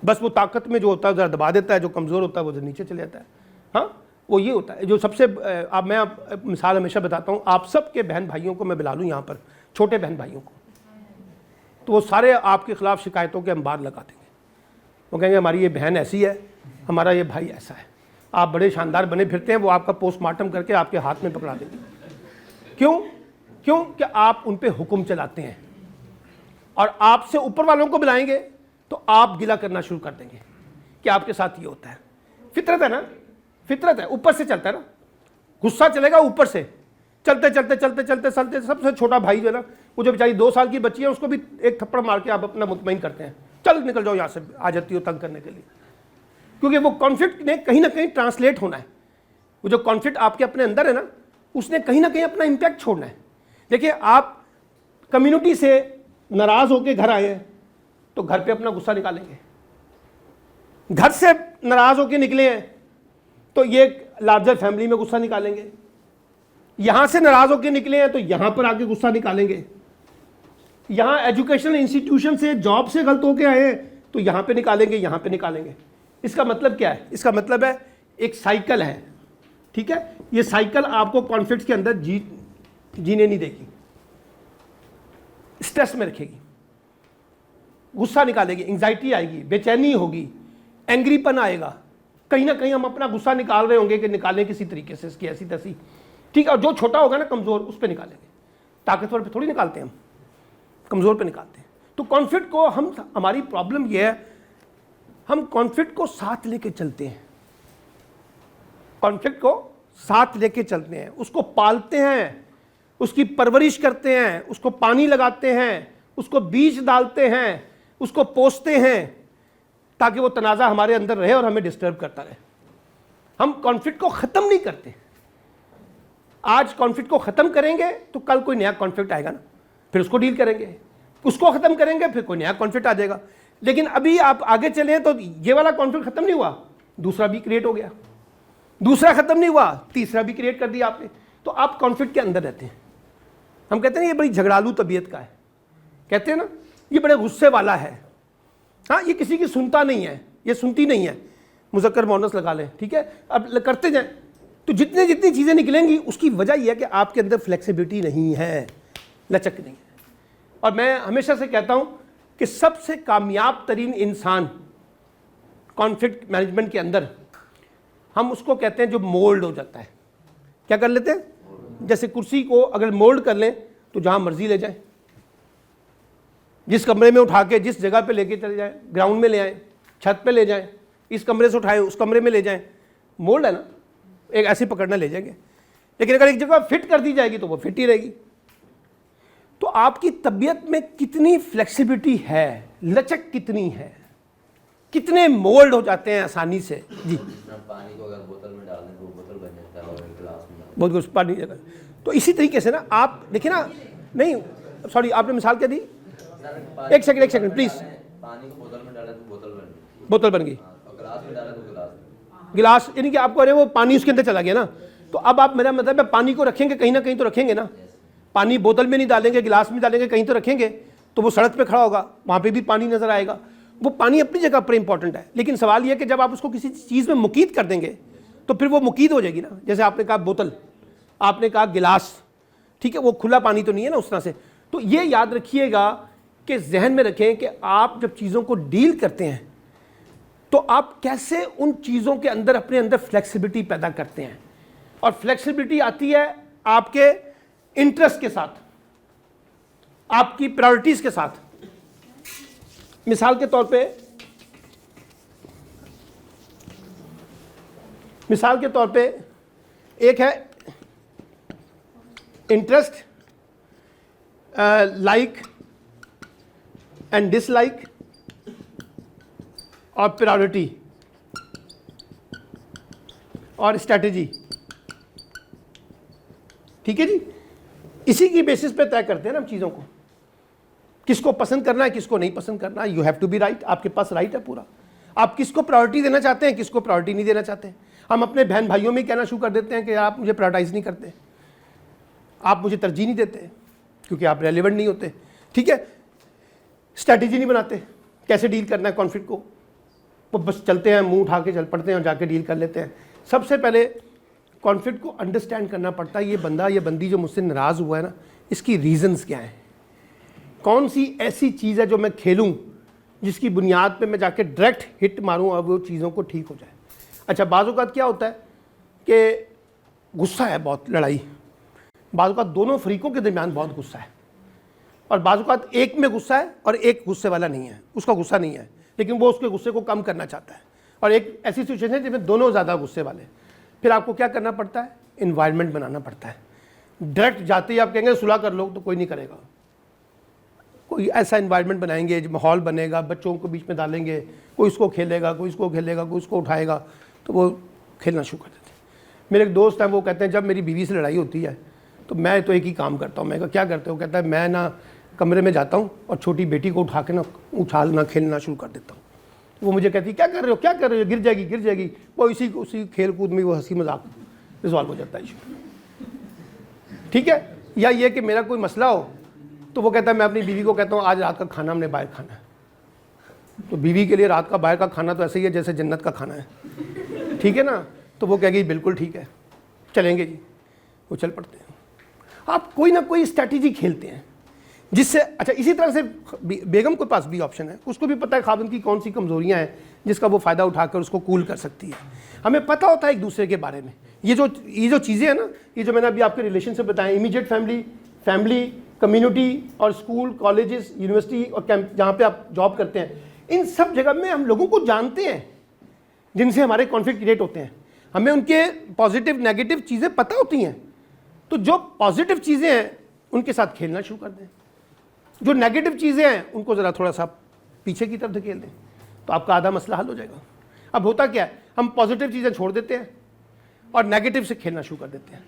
बस वो ताकत में जो होता है ज़रा दबा देता है, जो कमज़ोर होता है वो नीचे चले जाता है। हाँ, वो ये होता है जो सबसे। अब मैं मिसाल हमेशा बताता हूँ, आप सब के बहन भाइयों को मैं बुला लूँ यहाँ पर, छोटे बहन भाइयों को, तो वो सारे आपके ख़िलाफ़ शिकायतों के अंबार लगा देंगे। वो कहेंगे हमारी ये बहन ऐसी है, हमारा ये भाई ऐसा है, आप बड़े शानदार बने फिरते हैं, वो आपका पोस्टमार्टम करके आपके हाथ में पकड़ा देंगे। क्यों कि आप उन पे हुक्म चलाते हैं। और आपसे ऊपर वालों को बुलाएंगे तो आप गिला करना शुरू कर देंगे कि आपके साथ ये होता है। फितरत है ना, फितरत है, ऊपर से चलता है ना, गुस्सा चलेगा ऊपर से, चलते चलते चलते चलते चलते सबसे छोटा भाई जो है ना, वो जो बेचारी 2 साल की बच्ची है, उसको भी एक थप्पड़ मार के आप अपना मुतमईन करते हैं, चल निकल जाओ यहाँ से, आ जाती हो तंग करने के लिए। क्योंकि वो कॉन्फ्लिक्ट ने कहीं ना कहीं ट्रांसलेट होना है। वो जो कॉन्फ्लिक्ट आपके अपने अंदर है ना, उसने कहीं ना कहीं अपना इम्पैक्ट छोड़ना है। देखिए, आप कम्युनिटी से नाराज होकर घर आए हैं तो घर पे अपना गुस्सा निकालेंगे, घर से नाराज होकर निकले हैं तो ये लार्जर फैमिली में गुस्सा निकालेंगे, यहां से नाराज होकर निकले हैं तो यहां पर आके गुस्सा निकालेंगे, यहां एजुकेशनल इंस्टीट्यूशन से जॉब से गलत होकर आए हैं तो यहां पे निकालेंगे, यहां पे निकालेंगे। इसका मतलब क्या है? इसका मतलब है एक साइकिल है, ठीक है। ये साइकिल आपको कॉन्फ्लिक्ट के अंदर जीने नहीं देगी, स्ट्रेस में रखेगी, गुस्सा निकालेगी, एंजाइटी आएगी, बेचैनी होगी, एंग्रीपन आएगा। कहीं ना कहीं हम अपना गुस्सा निकाल रहे होंगे कि निकालें किसी तरीके से, इसकी ऐसी तैसी, ठीक है। और जो छोटा होगा ना, कमज़ोर, उस पर निकालेंगे। ताकतवर पे थोड़ी निकालते हैं हम, कमज़ोर पे निकालते हैं। तो कॉन्फ्लिक्ट को हमारी प्रॉब्लम यह है, हम कॉन्फ्लिक्ट को साथ लेके चलते हैं, कॉन्फ्लिक्ट को साथ लेके चलते हैं, उसको पालते हैं, उसकी परवरिश करते हैं, उसको पानी लगाते हैं, उसको बीज डालते हैं, उसको पोसते हैं, ताकि वो तनाज़ा हमारे अंदर रहे और हमें डिस्टर्ब करता रहे। हम कॉन्फ्लिक्ट को ख़त्म नहीं करते। आज कॉन्फ्लिक्ट को ख़त्म करेंगे तो कल कोई नया कॉन्फ्लिक्ट आएगा ना, फिर उसको डील करेंगे, उसको ख़त्म करेंगे, फिर कोई नया कॉन्फ्लिक्ट आ जाएगा। लेकिन अभी आप आगे चले तो ये वाला कॉन्फ्लिक्ट ख़त्म नहीं हुआ, दूसरा भी क्रिएट हो गया, दूसरा ख़त्म नहीं हुआ, तीसरा भी क्रिएट कर दिया आपने। तो आप कॉन्फ्लिक्ट के अंदर रहते हैं। हम कहते हैं ये बड़ी झगड़ालू तबीयत का है, कहते हैं ना ये बड़े गुस्से वाला है, हाँ ये किसी की सुनता नहीं है, ये सुनती नहीं है, मुज़क्कर मोनस लगा लें, ठीक है। अब करते जाएं तो जितनी चीज़ें निकलेंगी उसकी वजह यह है कि आपके अंदर फ्लेक्सिबिलिटी नहीं है, लचक नहीं है। और मैं हमेशा से कहता हूँ कि सबसे कामयाब तरीन इंसान कॉन्फ्लिक्ट मैनेजमेंट के अंदर, हम उसको कहते हैं जो मोल्ड हो जाता है। क्या कर लेते हैं? जैसे कुर्सी को अगर मोल्ड कर लें तो जहाँ मर्जी ले जाएं, जिस कमरे में उठा के जिस जगह पे लेके चले जाएं, ग्राउंड में ले आएं, छत पे ले जाएं, इस कमरे से उठाएं उस कमरे में ले जाएं, मोल्ड है ना, एक ऐसे पकड़ना ले जाएंगे। लेकिन अगर एक जगह फिट कर दी जाएगी तो वो फिट ही रहेगी। तो आपकी तबीयत में कितनी फ्लेक्सिबिलिटी है, लचक कितनी है, कितने मोल्ड हो जाते हैं आसानी से। जी, पानी को अगर बोतल में डाल दें तो बोतल बन जाता है और गिलास में बहुत कुछ पानी जगह। तो इसी तरीके से ना आप देखिए ना, नहीं सॉरी आपने मिसाल क्या दी, एक सेकंड प्लीज। पानी को बोतल में डाला तो बोतल बन गई, बोतल बन गई, और गिलास में डाला तो गिलास, यानी कि आपको अरे वो पानी उसके अंदर चला गया ना। तो अब आप, मेरा मतलब है पानी को रखेंगे कहीं ना कहीं तो रखेंगे ना, पानी बोतल में नहीं डालेंगे, गिलास में डालेंगे, कहीं तो रखेंगे, तो वो सड़क पे खड़ा होगा, वहाँ पे भी पानी नजर आएगा। वो पानी अपनी जगह पर इंपॉर्टेंट है, लेकिन सवाल ये कि जब आप उसको किसी चीज़ में मुकीद कर देंगे तो फिर वो मुकीद हो जाएगी ना। जैसे आपने कहा बोतल, आपने कहा गिलास, ठीक है, वो खुला पानी तो नहीं है ना उस तरह से। तो ये याद रखिएगा कि जहन में रखें कि आप जब चीज़ों को डील करते हैं तो आप कैसे उन चीज़ों के अंदर अपने अंदर फ्लेक्सिबिलिटी पैदा करते हैं। और फ्लेक्सिबिलिटी आती है आपके इंटरेस्ट के साथ, आपकी प्रायोरिटीज के साथ। मिसाल के तौर पे एक है इंटरेस्ट, लाइक एंड डिसलाइक, और प्रायोरिटी और स्ट्रैटेजी, ठीक है जी। इसी की बेसिस पे तय करते हैं ना हम चीज़ों को, किसको पसंद करना है, किसको नहीं पसंद करना है। You have to be right, आपके पास राइट है पूरा। आप किसको प्रायोरिटी देना चाहते हैं, किसको प्रायोरिटी नहीं देना चाहते हैं। हम अपने बहन भाइयों में कहना शुरू कर देते हैं कि आप मुझे प्रायोरिटाइज नहीं करते, आप मुझे तरजीह नहीं देते क्योंकि आप रेलिवेंट नहीं होते, ठीक है। स्ट्रैटेजी नहीं बनाते कैसे डील करना है कॉन्फ्लिक्ट को, वो बस चलते हैं, मुंह उठा के चल पड़ते हैं और जाके डील कर लेते हैं। सबसे पहले कॉन्फ्लिक्ट को अंडरस्टैंड करना पड़ता है, ये बंदा ये बंदी जो मुझसे नाराज़ हुआ है ना, इसकी रीजंस क्या हैं, कौन सी ऐसी चीज़ है जो मैं खेलूं जिसकी बुनियाद पे मैं जाके डायरेक्ट हिट मारूं और वो चीज़ों को ठीक हो जाए। अच्छा, बाज़ औक़ात क्या होता है कि गुस्सा है, बहुत लड़ाई, बाज़ औक़ात दोनों फरीकों के दरमियान बहुत गुस्सा है और बाज़-औक़ात एक में गुस्सा है और एक गुस्से वाला नहीं है, उसका गुस्सा नहीं है, लेकिन वो उसके गुस्से को कम करना चाहता है। और एक ऐसी सिचुएशन है जिसमें दोनों ज़्यादा गुस्से वाले, फिर आपको क्या करना पड़ता है, इन्वायरमेंट बनाना पड़ता है। डायरेक्ट जाते ही आप कहेंगे सुलह कर लो, तो कोई नहीं करेगा। कोई ऐसा इन्वायरमेंट बनाएंगे, माहौल बनेगा, बच्चों को बीच में डालेंगे, कोई इसको खेलेगा, कोई इसको खेलेगा, कोई इसको उठाएगा, तो वो खेलना शुरू कर देते हैं। मेरे एक दोस्त हैं, वो कहते हैं जब मेरी बीवी से लड़ाई होती है तो मैं तो एक ही काम करता हूँ। मैं कहा क्या करते हो? कहता है मैं ना कमरे में जाता हूँ और छोटी बेटी को उठा के ना उछालना खेलना शुरू कर देता हूँ। वो मुझे कहती है क्या कर रहे हो, क्या कर रहे हो, गिर जाएगी गिर जाएगी। वो उसी खेल कूद में वो हंसी मजाक रिजॉल्व हो जाता है इशू, ठीक है। या ये कि मेरा कोई मसला हो तो वो कहता है, मैं अपनी बीवी को कहता हूँ आज रात का खाना हमने बाहर खाना है। तो बीवी के लिए रात का बाहर का खाना तो ऐसे ही है जैसे जन्नत का खाना है, ठीक है ना। तो वो कहेगी बिल्कुल ठीक है, चलेंगे जी। वो चल पड़ते हैं। आप कोई ना कोई स्ट्रैटेजी खेलते हैं जिससे, अच्छा इसी तरह से बेगम के पास भी ऑप्शन है, उसको भी पता है खाविंद की कौन सी कमजोरियां हैं जिसका वो फ़ायदा उठाकर उसको कूल कर सकती है। हमें पता होता है एक दूसरे के बारे में। ये जो चीज़ें हैं ना, ये जो मैंने अभी आपके रिलेशन से बताया, इमीडिएट फैमिली, कम्युनिटी और स्कूल, कॉलेजेस, यूनिवर्सिटी और कैंप जहाँ पे आप जॉब करते हैं, इन सब जगह में हम लोगों को जानते हैं जिनसे हमारे कॉन्फ्लिक्ट क्रिएट होते हैं। हमें उनके पॉजिटिव नेगेटिव चीज़ें पता होती हैं, तो जो पॉजिटिव चीज़ें हैं उनके साथ खेलना शुरू कर दें, जो नेगेटिव चीज़ें हैं उनको ज़रा थोड़ा सा पीछे की तरफ धकेल दें, तो आपका आधा मसला हल हो जाएगा। अब होता क्या है, हम पॉजिटिव चीज़ें छोड़ देते हैं और नेगेटिव से खेलना शुरू कर देते हैं।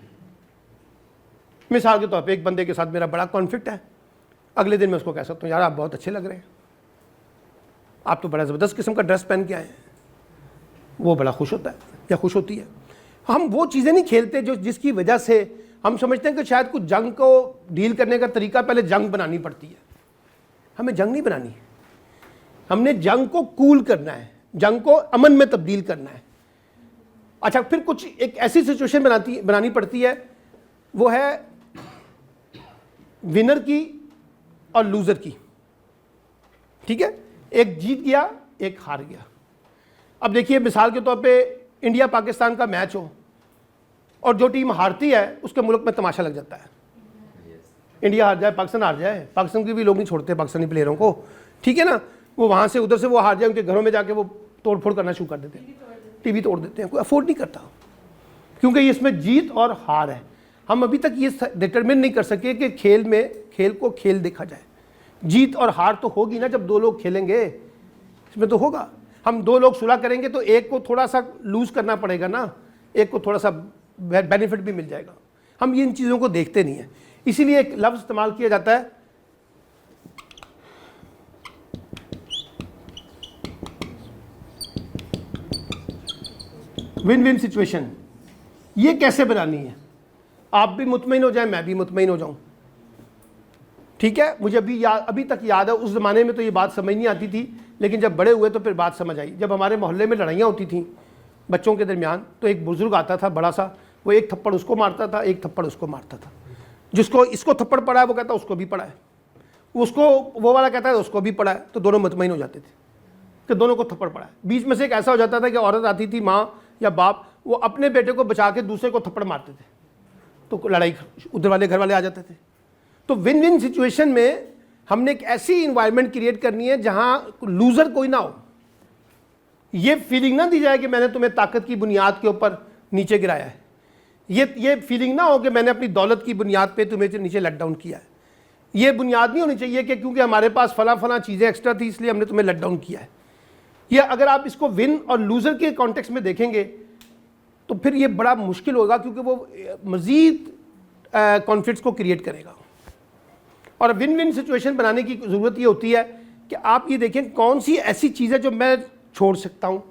मिसाल के तौर पे एक बंदे के साथ मेरा बड़ा कॉन्फ्लिक्ट है, अगले दिन मैं उसको कह सकता हूँ यार आप बहुत अच्छे लग रहे हैं, आप तो बड़ा ज़बरदस्त किस्म का ड्रेस पहन के आए हैं। वो बड़ा खुश होता है या खुश होती है। हम वो चीज़ें नहीं खेलते जो जिसकी वजह से हम समझते हैं कि शायद कुछ जंग को डील करने का तरीका पहले जंग बनानी पड़ती है। हमें जंग नहीं बनानी, हमने जंग को कूल करना है, जंग को अमन में तब्दील करना है। अच्छा, फिर कुछ एक ऐसी सिचुएशन बनानी पड़ती है, वो है विनर की और लूजर की, ठीक है। एक जीत गया एक हार गया। अब देखिए मिसाल के तौर पे इंडिया पाकिस्तान का मैच हो और जो टीम हारती है उसके मुल्क में तमाशा लग जाता है। इंडिया हार जाए, पाकिस्तान हार जाए, पाकिस्तान के भी लोग नहीं छोड़ते पाकिस्तानी प्लेयरों को, ठीक है ना। वो वहाँ से उधर से वो हार जाए, उनके घरों में जाके वो तोड़ फोड़ करना शुरू कर देते हैं, टीवी तोड़ देते हैं। कोई अफोर्ड नहीं करता, क्योंकि ये इसमें जीत और हार है। हम अभी तक ये डिटरमिन नहीं कर सके कि खेल को खेल देखा जाए। जीत और हार तो होगी ना जब दो लोग खेलेंगे, इसमें तो होगा। हम दो लोग सुलह करेंगे तो एक को थोड़ा सा लूज करना पड़ेगा ना, एक को थोड़ा सा बेनिफिट भी मिल जाएगा। हम इन चीज़ों को देखते नहीं है, इसीलिए एक लफ्ज़ इस्तेमाल किया जाता है विन विन सिचुएशन। ये कैसे बनानी है, आप भी मुतमईन हो जाए, मैं भी मुतमईन हो जाऊं, ठीक है। मुझे अभी तक याद है, उस ज़माने में तो ये बात समझ नहीं आती थी, लेकिन जब बड़े हुए तो फिर बात समझ आई। जब हमारे मोहल्ले में लड़ाइयाँ होती थीं बच्चों के दरमियान, तो एक बुजुर्ग आता था बड़ा सा, वो एक थप्पड़ उसको मारता था, एक थप्पड़ उसको मारता था। जिसको इसको थप्पड़ पड़ा है वो कहता है उसको भी पड़ा है, उसको वो वाला कहता है उसको भी पड़ा है, तो दोनों मुतमईन हो जाते थे कि दोनों को थप्पड़ पड़ा है। बीच में से एक ऐसा हो जाता था कि औरत आती थी, माँ या बाप, वो अपने बेटे को बचा के दूसरे को थप्पड़ मारते थे, तो लड़ाई उधर वाले घर वाले आ जाते थे। तो विन विन सिचुएशन में हमने एक ऐसी इन्वायरमेंट क्रिएट करनी है जहाँ लूज़र कोई ना हो। ये फीलिंग ना दी जाए कि मैंने तुम्हें ताकत की बुनियाद के ऊपर नीचे गिराया है, ये फीलिंग ना हो कि मैंने अपनी दौलत की बुनियाद पे तुम्हें नीचे लेट डाउन किया है। ये बुनियाद नहीं होनी चाहिए कि क्योंकि हमारे पास फला चीज़ें एक्स्ट्रा थी इसलिए हमने तुम्हें लेट डाउन किया है। ये अगर आप इसको विन और लूज़र के कॉन्टेक्स्ट में देखेंगे तो फिर ये बड़ा मुश्किल होगा, क्योंकि वो मज़ीद कॉन्फ्लिक्ट्स को क्रिएट करेगा। और विन विन सिचुएशन बनाने की ज़रूरत ये होती है कि आप ये देखें कौन सी ऐसी चीज़ है जो मैं छोड़ सकता हूँ।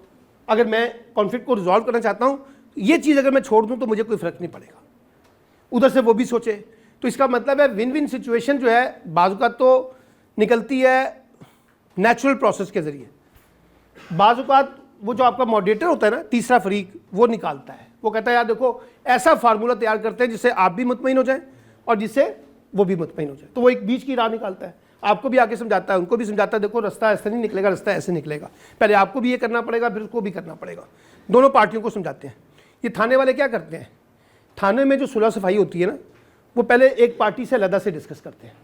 अगर मैं कॉन्फ्लिक्ट को रिजॉल्व करना चाहता हूँ, ये चीज़ अगर मैं छोड़ दूँ तो मुझे कोई फ़र्क नहीं पड़ेगा। उधर से वो भी सोचे, तो इसका मतलब है विन विन सिचुएशन जो है बाज़ तो निकलती है नेचुरल प्रोसेस के ज़रिए। बाज़ वो जो आपका मॉडरेटर होता है ना, तीसरा फरीक, वो निकालता है, वो कहता है यार देखो ऐसा फार्मूला तैयार करते हैं जिससे आप भी मुतमईन हो जाए और जिससे वो भी मुतमईन हो जाए। तो वो एक बीच की राह निकालता है, आपको भी आके समझाता है, उनको भी समझाता है, देखो रास्ता ऐसे नहीं निकलेगा, रास्ता ऐसे निकलेगा, पहले आपको भी ये करना पड़ेगा फिर उसको भी करना पड़ेगा। दोनों पार्टियों को समझाते हैं। ये थाने वाले क्या करते हैं, थाने में जो सुलह सफाई होती है ना, वो पहले एक पार्टी से अलग से डिस्कस करते हैं।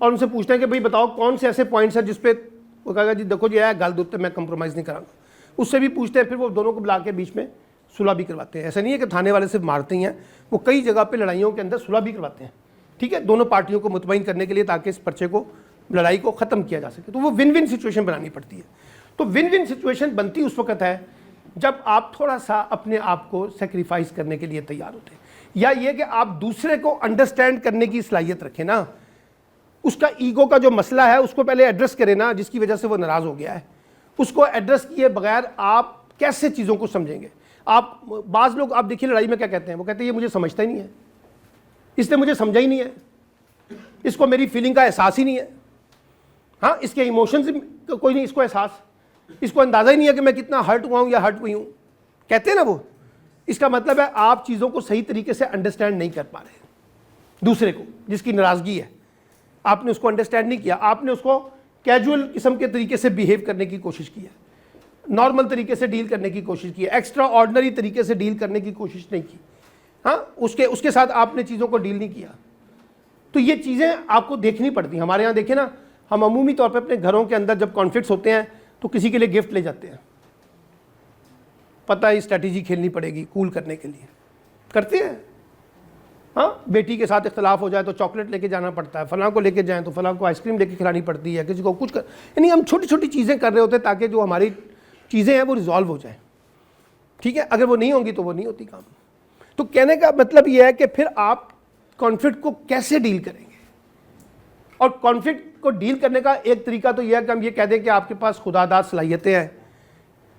और उनसे पूछते हैं कि भाई बताओ कौन से ऐसे पॉइंट्स हैं जिस पे वो कहेगा जी देखो जी गल दुत मैं कंप्रोमाइज़ नहीं करांगा। उससे भी पूछते हैं, फिर वो दोनों को बुला के बीच में सुलह भी करवाते हैं। ऐसा नहीं है कि थाने वाले सिर्फ मारते ही हैं, वो कई जगह पे लड़ाइयों के अंदर सुलह भी करवाते हैं, ठीक है, दोनों पार्टियों को मुतमईन करने के लिए, ताकि इस पर्चे को, लड़ाई को ख़त्म किया जा सके। तो वो विन विन सिचुएशन बनानी पड़ती है। तो विन विन सिचुएशन बनती उस वक्त है जब आप थोड़ा सा अपने आप को सेक्रीफाइस करने के लिए तैयार होते हैं, या ये कि आप दूसरे को अंडरस्टैंड करने की सलाहियत रखें ना, उसका ईगो का जो मसला है उसको पहले एड्रेस करें ना, जिसकी वजह से वो नाराज़ हो गया है। उसको एड्रेस किए बगैर आप कैसे चीज़ों को समझेंगे? आप बाज़ लोग आप देखिए लड़ाई में क्या कहते हैं, वो कहते हैं ये मुझे समझता ही नहीं है, इसने मुझे समझा ही नहीं है, इसको मेरी फीलिंग का एहसास ही नहीं है, हाँ इसके इमोशंस कोई नहीं इसको एहसास, इसको अंदाज़ा ही नहीं है कि मैं कितना हर्ट हुआ हूँ या हर्ट हुई हूँ, कहते हैं ना वो। इसका मतलब है आप चीज़ों को सही तरीके से अंडरस्टैंड नहीं कर पा रहे। दूसरे को जिसकी नाराज़गी है, आपने उसको अंडरस्टैंड नहीं किया, आपने उसको कैजुअल किस्म के तरीके से बिहेव करने की कोशिश की है, नॉर्मल तरीके से डील करने की कोशिश की है, एक्स्ट्रा ऑर्डिनरी तरीके से डील करने की कोशिश नहीं की, हाँ उसके साथ आपने चीज़ों को डील नहीं किया। तो ये चीज़ें आपको देखनी पड़ती हैं। हमारे यहाँ देखिए ना, हम अमूमी तौर पे अपने घरों के अंदर जब कॉन्फ्लिक्ट्स होते हैं तो किसी के लिए गिफ्ट ले जाते हैं, पता है स्ट्रैटेजी खेलनी पड़ेगी कूल करने के लिए, करते हैं। हाँ बेटी के साथ इख्तलाफ हो जाए तो चॉकलेट लेके जाना पड़ता है, फलां को लेके जाएं तो फलां को आइसक्रीम लेके खिलानी पड़ती है, किसी को कुछ कर, यानी हम छोटी छोटी चीज़ें कर रहे होते हैं ताकि जो हमारी चीज़ें हैं वो रिजॉल्व हो जाए, ठीक है। अगर वो नहीं होंगी तो वो नहीं होती काम। तो कहने का मतलब ये है कि फिर आप कॉन्फ्लिक्ट को कैसे डील करेंगे, और कॉन्फ्लिक्ट को डील करने का एक तरीका तो यह है कि हम ये कह दें कि आपके पास खुदादार सलाहियतें हैं,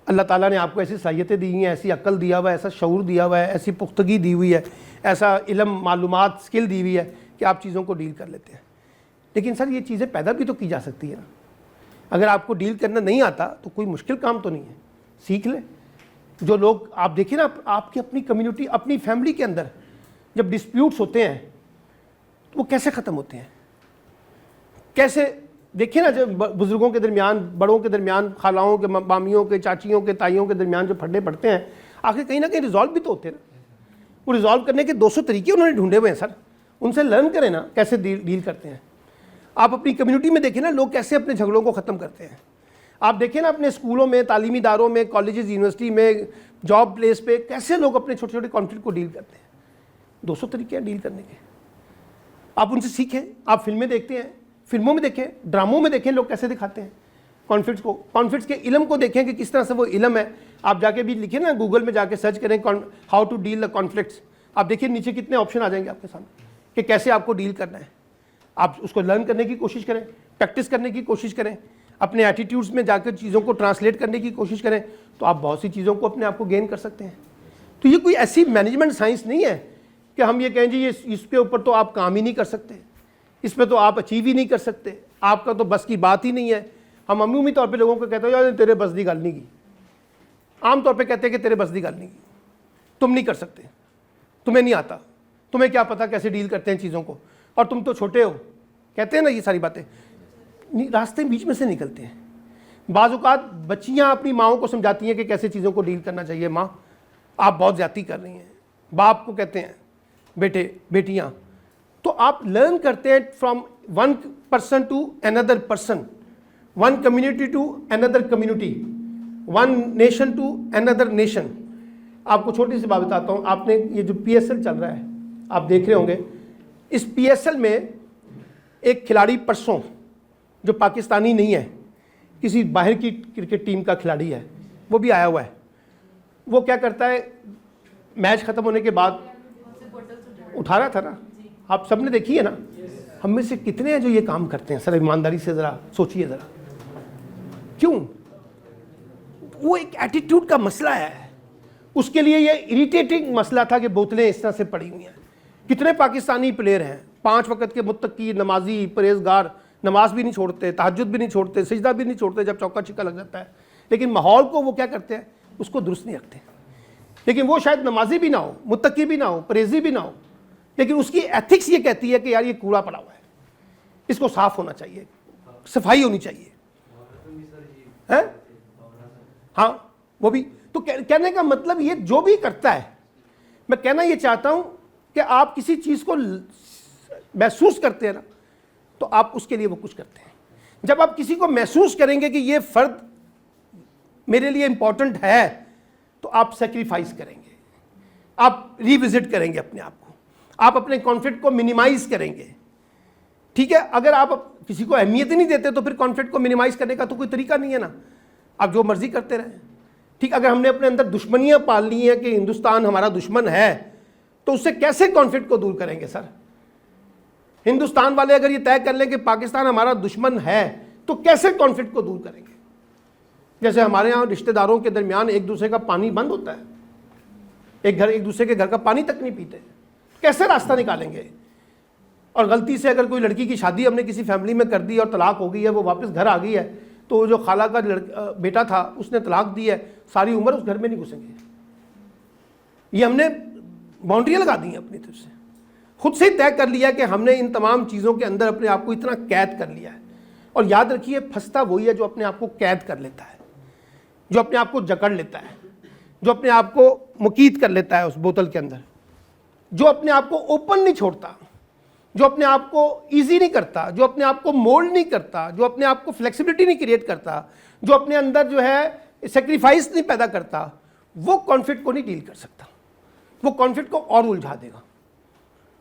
अल्लाह ताला ने आपको ऐसी सलाहियतें दी हैं, ऐसी अक्ल दिया हुआ है, ऐसा शऊर दिया हुआ है, ऐसी पुख्तगी दी हुई है, ऐसा इल्म मालूमात स्किल दी हुई है कि आप चीज़ों को डील कर लेते हैं। लेकिन सर ये चीज़ें पैदा भी तो की जा सकती है ना। अगर आपको डील करना नहीं आता तो कोई मुश्किल काम तो नहीं है, सीख लें। जो लोग आप देखिए ना, आपकी अपनी कम्युनिटी, अपनी फैमिली के अंदर जब डिस्प्यूट्स होते हैं तो वो कैसे ख़त्म होते हैं, कैसे देखिए ना, जब बुज़ुर्गों के दरमियान, बड़ों के दरमियान, खालाओं के, मामियों के, चाचियों के, ताइयों के दरमियान जो फड्डे पड़ते हैं, आखिर कहीं ना कहीं रिजॉल्व भी तो होते हैं ना। वो रिजॉल्व करने के 200 तरीके उन्होंने ढूंढे हुए हैं सर, उनसे लर्न करें ना कैसे डील करते हैं। आप अपनी कम्युनिटी में देखें ना लोग कैसे अपने झगड़ों को ख़त्म करते हैं। आप देखें ना अपने स्कूलों में, तालीमी इदारों में, कॉलेजेस, यूनिवर्सिटी में, जॉब प्लेस पे कैसे लोग अपने छोटे छोटे कॉन्फ्लिक्ट को डील करते हैं। 200 तरीके हैं डील करने के, आप उनसे सीखें। आप फिल्में देखते हैं, फिल्मों में देखें, ड्रामों में देखें लोग कैसे दिखाते हैं कॉन्फ्लिक्ट्स को, कॉन्फ्लिक्ट्स के इल्म को देखें कि किस तरह से वो इल्म है। आप जाके भी लिखें ना, गूगल में जाके सर्च करें how to deal the conflicts, आप देखिए नीचे कितने ऑप्शन आ जाएंगे आपके सामने कि कैसे आपको डील करना है। आप उसको लर्न करने की कोशिश करें, प्रैक्टिस करने की कोशिश करें, अपने एटीट्यूड्स में जाकर चीज़ों को ट्रांसलेट करने की कोशिश करें, तो आप बहुत सी चीज़ों को अपने आप को गेन कर सकते हैं। तो ये कोई ऐसी मैनेजमेंट साइंस नहीं है कि हम ये कहें जी ये इसके ऊपर तो आप काम ही नहीं कर सकते, इस पर तो आप अचीव ही नहीं कर सकते, आपका तो बस की बात ही नहीं है। हम अमूमी तौर पे लोगों को कहते हो यार तेरे बस की गल नहीं की, आम तौर पे कहते हैं कि तेरे बस की गल नहीं की, तुम नहीं कर सकते, तुम्हें नहीं आता, तुम्हें क्या पता कैसे डील करते हैं चीज़ों को, और तुम तो छोटे हो, कहते हैं ना ये सारी बातें। रास्ते बीच में से निकलते हैं। बाज़ औक़ात बच्चियाँ अपनी माँओं को समझाती हैं कि कैसे चीज़ों को डील करना चाहिए। माँ आप बहुत ज़्यादती कर रही हैं, बाप को कहते हैं बेटे बेटियाँ। तो आप लर्न करते हैं from one person to another person, one community to another community, one nation to another nation. आपको छोटी सी बात बताता हूँ, आपने ये जो PSL चल रहा है आप देख रहे होंगे, इस PSL में एक खिलाड़ी परसों जो पाकिस्तानी नहीं है, किसी बाहर की क्रिकेट टीम का खिलाड़ी है, वो भी आया हुआ है। वो क्या करता है, मैच ख़त्म होने के बाद उठा रहा था ना, आप सबने देखी है ना। हम में से कितने हैं जो ये काम करते हैं सर, ईमानदारी से ज़रा सोचिए ज़रा, क्यों? वो एक एटीट्यूड का मसला है। उसके लिए ये इरिटेटिंग मसला था कि बोतलें इस तरह से पड़ी हुई हैं। कितने पाकिस्तानी प्लेयर हैं 5 वक्त के मुत्तकी, नमाजी, परहेजगार, नमाज भी नहीं छोड़ते, तहज्जुद भी नहीं छोड़ते, सजदा भी नहीं छोड़ते जब चौका छिक्का लग जाता है, लेकिन माहौल को वो क्या करते हैं, उसको दुरुस्त नहीं रखते। लेकिन वो शायद नमाजी भी ना हो, मुत्तकी भी ना हो, परहेजी भी ना हो, लेकिन उसकी एथिक्स ये कहती है कि यार ये कूड़ा पड़ा हुआ है, इसको साफ होना चाहिए, सफाई होनी चाहिए, है? हाँ वो भी। तो कहने का मतलब ये जो भी करता है, मैं कहना ये चाहता हूं कि आप किसी चीज़ को महसूस करते हैं ना, तो आप उसके लिए वो कुछ करते हैं। जब आप किसी को महसूस करेंगे कि ये फ़र्द मेरे लिए इंपॉर्टेंट है, तो आप सेक्रीफाइस करेंगे, आप रिविजिट करेंगे अपने आप को, आप अपने कॉन्फ्लिक्ट को मिनिमाइज करेंगे। ठीक है, अगर आप किसी को अहमियत ही नहीं देते तो फिर कॉन्फ्लिक्ट को मिनिमाइज करने का तो कोई तरीका नहीं है ना, आप जो मर्जी करते रहें। ठीक, अगर हमने अपने अंदर दुश्मनियां पाल ली हैं कि हिंदुस्तान हमारा दुश्मन है, तो उससे कैसे कॉन्फ्लिक्ट को दूर करेंगे सर? हिंदुस्तान वाले अगर ये तय कर लें कि पाकिस्तान हमारा दुश्मन है, तो कैसे कॉन्फ्लिक्ट को दूर करेंगे? जैसे हमारे यहाँ रिश्तेदारों के दरमियान एक दूसरे का पानी बंद होता है, एक दूसरे के घर का पानी तक नहीं पीते, कैसे रास्ता निकालेंगे? और गलती से अगर कोई लड़की की शादी हमने किसी फैमिली में कर दी और तलाक हो गई है, वो वापस घर आ गई है, तो जो खाला का बेटा था उसने तलाक दी है, सारी उम्र उस घर में नहीं घुसेंगे। ये हमने बाउंड्रियाँ लगा दी हैं अपनी तरफ से, खुद से ही तय कर लिया कि हमने इन तमाम चीज़ों के अंदर अपने आप को इतना कैद कर लिया है। और याद रखिए, फंसता वही है जो अपने आप को कैद कर लेता है, जो अपने आप को जकड़ लेता है, जो अपने आप को मुकीद कर लेता है उस बोतल के अंदर, जो अपने आप को ओपन नहीं छोड़ता, जो अपने आप को ईजी नहीं करता, जो अपने आप को मोल्ड नहीं करता, जो अपने आप को फ्लेक्सिबिलिटी नहीं क्रिएट करता, जो अपने अंदर जो है सेक्रीफाइस नहीं पैदा करता, वो कॉन्फ्लिक्ट को नहीं डील कर सकता, वो कॉन्फ्लिक्ट को और उलझा देगा,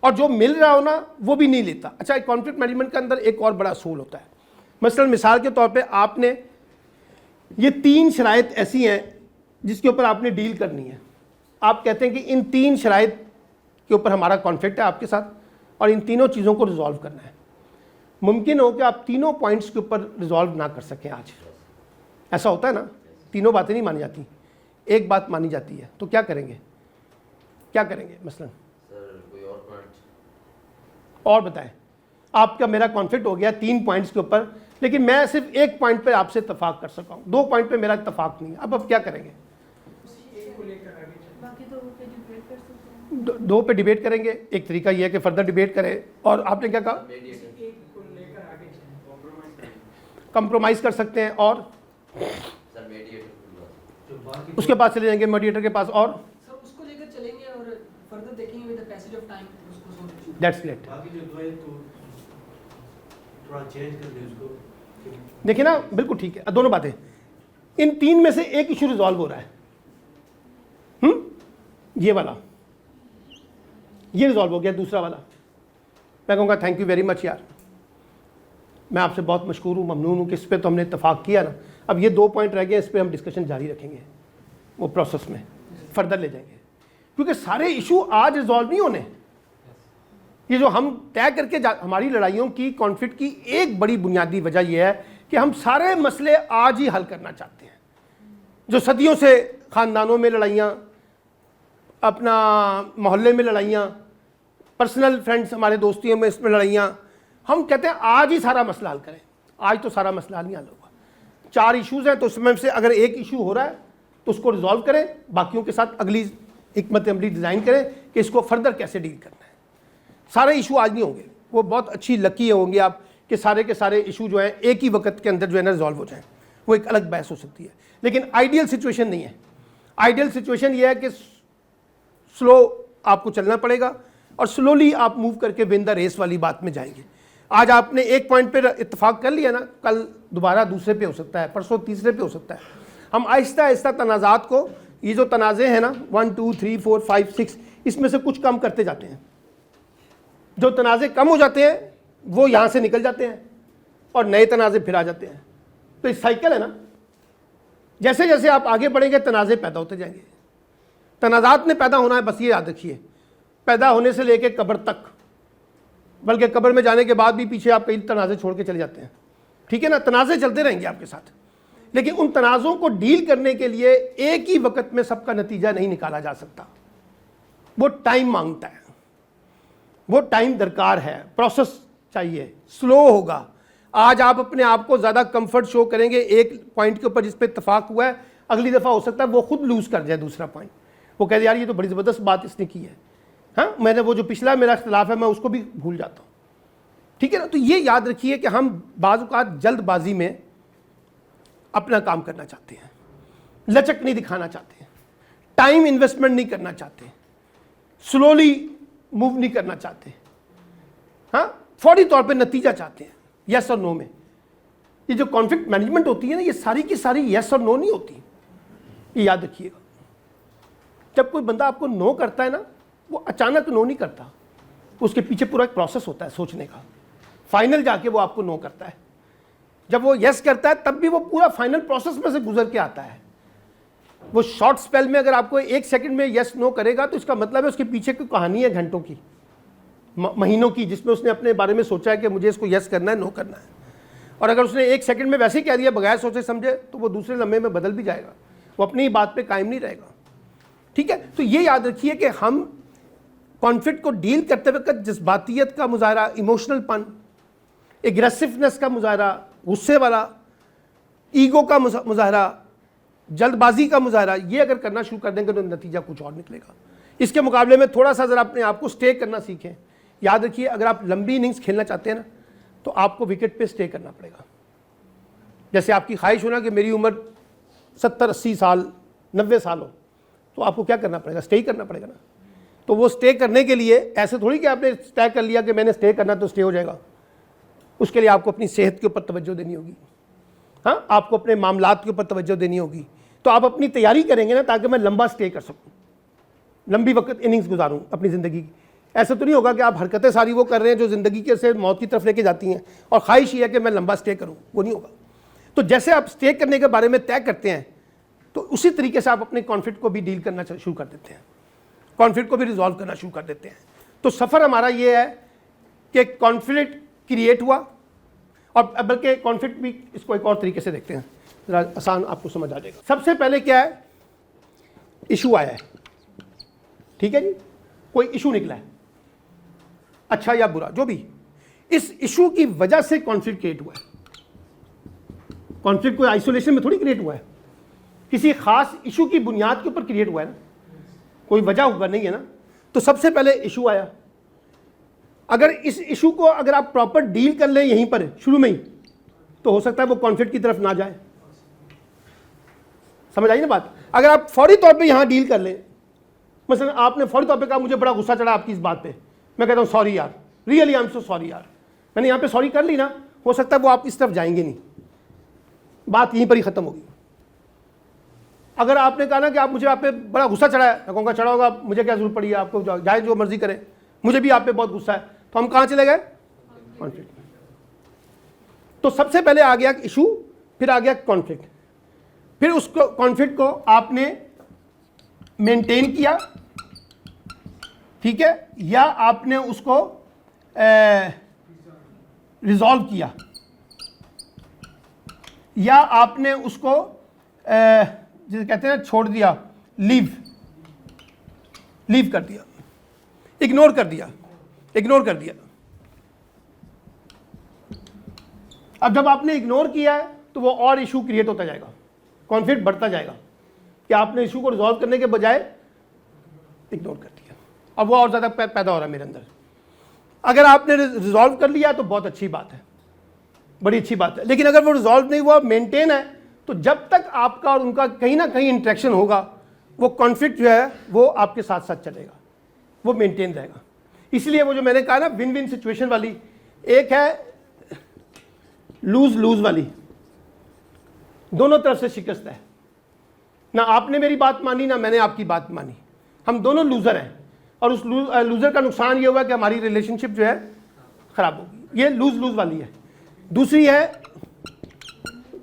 और जो मिल रहा हो ना वो भी नहीं लेता। अच्छा, कॉन्फ्लिक्ट मैनेजमेंट के अंदर एक और बड़ा असूल होता है। मसलन मिसाल के तौर पे आपने ये 3 शराइत ऐसी हैं जिसके ऊपर आपने डील करनी है। आप कहते हैं कि इन 3 शराइत के ऊपर हमारा कॉन्फ्लिक्ट है आपके साथ, और इन तीनों चीज़ों को रिजॉल्व करना है। मुमकिन हो कि आप तीनों पॉइंट्स के ऊपर रिजॉल्व ना कर सकें आज। ऐसा होता है ना, तीनों बातें नहीं मानी जाती, एक बात मानी जाती है, तो क्या करेंगे? क्या करेंगे? मसलन सर कोई और पॉइंट और बताएं। आपका मेरा कॉन्फ्लिक्ट हो गया 3 पॉइंट्स के ऊपर, लेकिन मैं सिर्फ एक पॉइंट पे आपसे इत्तेफाक कर सका हूँ, 2 पॉइंट पे मेरा इत्तेफाक नहीं है। अब क्या करेंगे? दो पे डिबेट करेंगे। एक तरीका यह है कि फर्दर डिबेट करें, और आपने क्या कहा? कंप्रोमाइज कर सकते हैं, और उसके पास चले जाएंगे मीडिएटर के पास, और सर उसको लेकर चलेंगे और फर्दर देखेंगे with the passage of time उसको सॉल्व करेंगे। That's great. बाकी जो दो है तो थोड़ा चेंज कर दे उसको। देखिए ना, बिल्कुल ठीक है, दोनों बातें। इन 3 में से एक इशू रिजॉल्व हो रहा है, ये वाला, ये रिजॉल्व हो गया, दूसरा वाला मैं कहूँगा थैंक यू वेरी मच यार, मैं आपसे बहुत मशकूर हूँ, ममनून हूँ कि इस पर तो हमने इत्तेफाक किया ना। अब ये 2 पॉइंट रह गए, इस पर हम डिस्कशन जारी रखेंगे, वो प्रोसेस में फर्दर ले जाएंगे, क्योंकि सारे इशू आज रिजॉल्व नहीं होने। ये जो हम तय करके हमारी लड़ाइयों की, कॉन्फ्लिक्ट की एक बड़ी बुनियादी वजह यह है कि हम सारे मसले आज ही हल करना चाहते हैं। जो सदियों से ख़ानदानों में लड़ाइयाँ, अपना मोहल्ले में लड़ाइयाँ, पर्सनल फ्रेंड्स हमारे दोस्तियों में इसमें लड़ाइयाँ, हम कहते हैं आज ही सारा मसला हल करें। आज तो सारा मसला नहीं हल होगा। 4 इश्यूज़ हैं, तो उसमें से अगर एक इशू हो रहा है तो उसको रिजॉल्व करें, बाकियों के साथ अगली हिकमत अमली डिज़ाइन करें कि इसको फर्दर कैसे डील करना है। सारे इशू आज नहीं होंगे, वो बहुत अच्छी लकी होंगे आप कि सारे के सारे इशू जो हैं एक ही वक्त के अंदर जो है ना रिजॉल्व हो जाएं, वो एक अलग बहस हो सकती है, लेकिन आइडियल सिचुएशन नहीं है। आइडियल सिचुएशन ये है कि स्लो आपको चलना पड़ेगा, और स्लोली आप मूव करके विन द रेस वाली बात में जाएंगे। आज आपने एक पॉइंट पे इत्तेफाक कर लिया ना, कल दोबारा दूसरे पे हो सकता है, परसों तीसरे पे हो सकता है। हम आहिस्ता आहिस्ता तनाज़ात को, ये जो तनाज़े हैं ना 1 2 3 4 5 6, इसमें से कुछ कम करते जाते हैं। जो तनाज़े कम हो जाते हैं वो यहाँ से निकल जाते हैं और नए तनाज़े फिर आ जाते हैं। तो इस साइकिल है ना, जैसे जैसे आप आगे बढ़ेंगे तनाज़े पैदा होते जाएंगे। तनाज़ात ने पैदा होना है, बस ये याद रखिए, पैदा होने से लेकर कब्र तक, बल्कि कब्र में जाने के बाद भी पीछे आप कई तनाज़े छोड़ के चले जाते हैं। ठीक है ना, तनाज़े चलते रहेंगे आपके साथ, लेकिन उन तनाज़ों को डील करने के लिए एक ही वक्त में सबका नतीजा नहीं निकाला जा सकता। वो टाइम मांगता है, वो टाइम दरकार है, प्रोसेस चाहिए, स्लो होगा। आज आप अपने आप को ज़्यादा कंफर्ट शो करेंगे एक पॉइंट के ऊपर जिस पे इत्तेफाक हुआ है, अगली दफ़ा हो सकता है वो खुद लूज़ कर जाए दूसरा पॉइंट, वो कहते यार ये तो बड़ी ज़बरदस्त बात इसने की है, हाँ मैंने वो जो पिछला मेरा इख्तिलाफ है मैं उसको भी भूल जाता हूँ। ठीक है ना, तो ये याद रखिए कि हम बाज़ औक़ात जल्दबाजी में अपना काम करना चाहते हैं, लचक नहीं दिखाना चाहते, टाइम इन्वेस्टमेंट नहीं करना चाहते, स्लोली मूव नहीं करना चाहते। हाँ, फौरी तौर पे नतीजा चाहते हैं, यस और नो में। ये जो कॉन्फ्लिक्ट मैनेजमेंट होती है ना, ये सारी की सारी यस और नो नहीं होती, ये याद रखिएगा। जब कोई बंदा आपको नो करता है ना, वो अचानक नो नहीं करता, उसके पीछे पूरा एक प्रोसेस होता है सोचने का, फाइनल जाके वो आपको नो करता है। जब वो यस करता है तब भी वो पूरा फाइनल प्रोसेस में से गुजर के आता है। वो शॉर्ट स्पेल में अगर आपको 1 सेकंड में यस नो करेगा तो इसका मतलब है उसके पीछे की कहानी है घंटों की, महीनों की, जिसमें उसने अपने बारे में सोचा है कि मुझे इसको यस करना है, नो करना है। और अगर उसने 1 सेकंड में वैसे ही कह दिया बगैर सोचे समझे, तो वो दूसरे लम्हे में बदल भी जाएगा, वो अपनी ही बात पे कायम नहीं रहेगा। ठीक है, तो ये याद रखिए कि हम कॉन्फ्लिक्ट को डील करते वक्त जज्बातियत का मुजाहरा, इमोशनलपन, एग्रेसिवनेस का मुजाहरा, गुस्से वाला, ईगो का मुजाहरा, जल्दबाजी का मुजाहरा, ये अगर करना शुरू कर देंगे तो नतीजा कुछ और निकलेगा। इसके मुकाबले में थोड़ा सा ज़रा अपने आप को स्टे करना सीखें। याद रखिए, अगर आप लंबी इनिंग्स खेलना चाहते हैं ना, तो आपको विकेट पे स्टे करना पड़ेगा। जैसे आपकी ख्वाहिश हो ना कि मेरी उम्र 70-80 साल 90 साल हो, तो आपको क्या करना पड़ेगा? स्टे करना पड़ेगा ना। तो वो स्टे करने के लिए ऐसे थोड़ी कि आपने तय कर लिया कि मैंने स्टे करना तो स्टे हो जाएगा। उसके लिए आपको अपनी सेहत के ऊपर तवज्जो देनी होगी, हाँ, आपको अपने मामलात के ऊपर तवज्जो देनी होगी। तो आप अपनी तैयारी करेंगे ना, ताकि मैं लंबा स्टे कर सकूं, लंबी वक्त इनिंग्स गुजारूं अपनी ज़िंदगी की। ऐसा तो नहीं होगा कि आप हरकतें सारी वो कर रहे हैं जो ज़िंदगी के से मौत की तरफ लेके जाती हैं और ख्वाहिश ये है कि मैं लंबा स्टे करूं, वो नहीं होगा। तो जैसे आप स्टे करने के बारे में तय करते हैं, तो उसी तरीके से आप अपने कॉन्फ्लिक्ट को भी डील करना शुरू कर देते हैं, कॉन्फ्लिक्ट को भी रिजॉल्व करना शुरू कर देते हैं। तो सफ़र हमारा ये है कि कॉन्फ्लिक्ट क्रिएट हुआ, और बल्कि कॉन्फ्लिक्ट भी इसको एक और तरीके से देखते हैं, ज़रा आसान आपको समझ आ जाएगा। सबसे पहले क्या है, इशू आया है, ठीक है जी, कोई इशू निकला है, अच्छा या बुरा जो भी, इस इशू की वजह से कॉन्फ्लिक्ट क्रिएट हुआ है। कॉन्फ्लिक्ट कोई आइसोलेशन में थोड़ी क्रिएट हुआ है, किसी खास इशू की बुनियाद के ऊपर क्रिएट हुआ है ना, कोई वजह हुआ नहीं है ना। तो सबसे पहले इशू आया, अगर इस इशू को अगर आप प्रॉपर डील कर लें यहीं पर शुरू में ही, तो हो सकता है वो कॉन्फ्लिक्ट की तरफ ना जाए। समझ आई ना बात? अगर आप फौरी तौर पे यहां डील कर लें, मसलन आपने फौरी तौर पे कहा मुझे बड़ा गुस्सा चढ़ा आपकी इस बात पे, मैं कहता हूं सॉरी यार, really I am so sorry यार, मैंने यहां पे सॉरी कर ली ना, हो सकता है वो आप इस तरफ जाएंगे नहीं, बात यहीं पर ही खत्म होगी। अगर आपने कहा ना कि आप मुझे आप पे बड़ा गुस्सा चढ़ा है, मैं कहूँगा चढ़ा होगा, मुझे क्या जरूरत पड़ी है, आपको जाए जो मर्जी करें, मुझे भी आप पे बहुत गुस्सा है, तो हम कहाँ चले गए? कॉन्फ्लिक्ट। तो सबसे पहले आ गया इशू, फिर आ गया कॉन्फ्लिक्ट, फिर उसको कॉन्फ्लिक्ट को आपने मेंटेन किया, ठीक है, या आपने उसको रिजॉल्व किया, या आपने उसको जिसे कहते हैं छोड़ दिया, लीव कर दिया, इग्नोर कर दिया। अब जब आपने इग्नोर किया है तो वो और इशू क्रिएट होता जाएगा, कॉन्फ्लिक्ट बढ़ता जाएगा कि आपने इशू को रिजॉल्व करने के बजाय इग्नोर कर दिया, अब वो और ज़्यादा पैदा हो रहा है मेरे अंदर। अगर आपने रिजॉल्व कर लिया तो बहुत अच्छी बात है, बड़ी अच्छी बात है, लेकिन अगर वो रिजॉल्व नहीं हुआ, मेंटेन है, तो जब तक आपका और उनका कहीं ना कहीं इंटरेक्शन होगा, वो कॉन्फ्लिक्ट जो है वो आपके साथ साथ चलेगा, वो मेंटेन रहेगा। इसलिए वो जो मैंने कहा ना विन विन सिचुएशन वाली, एक है लूज लूज वाली, दोनों तरफ से शिकस्त है, ना आपने मेरी बात मानी ना मैंने आपकी बात मानी, हम दोनों लूजर हैं, और उस लूजर का नुकसान ये हुआ कि हमारी रिलेशनशिप जो है खराब होगी। ये लूज लूज वाली है। दूसरी है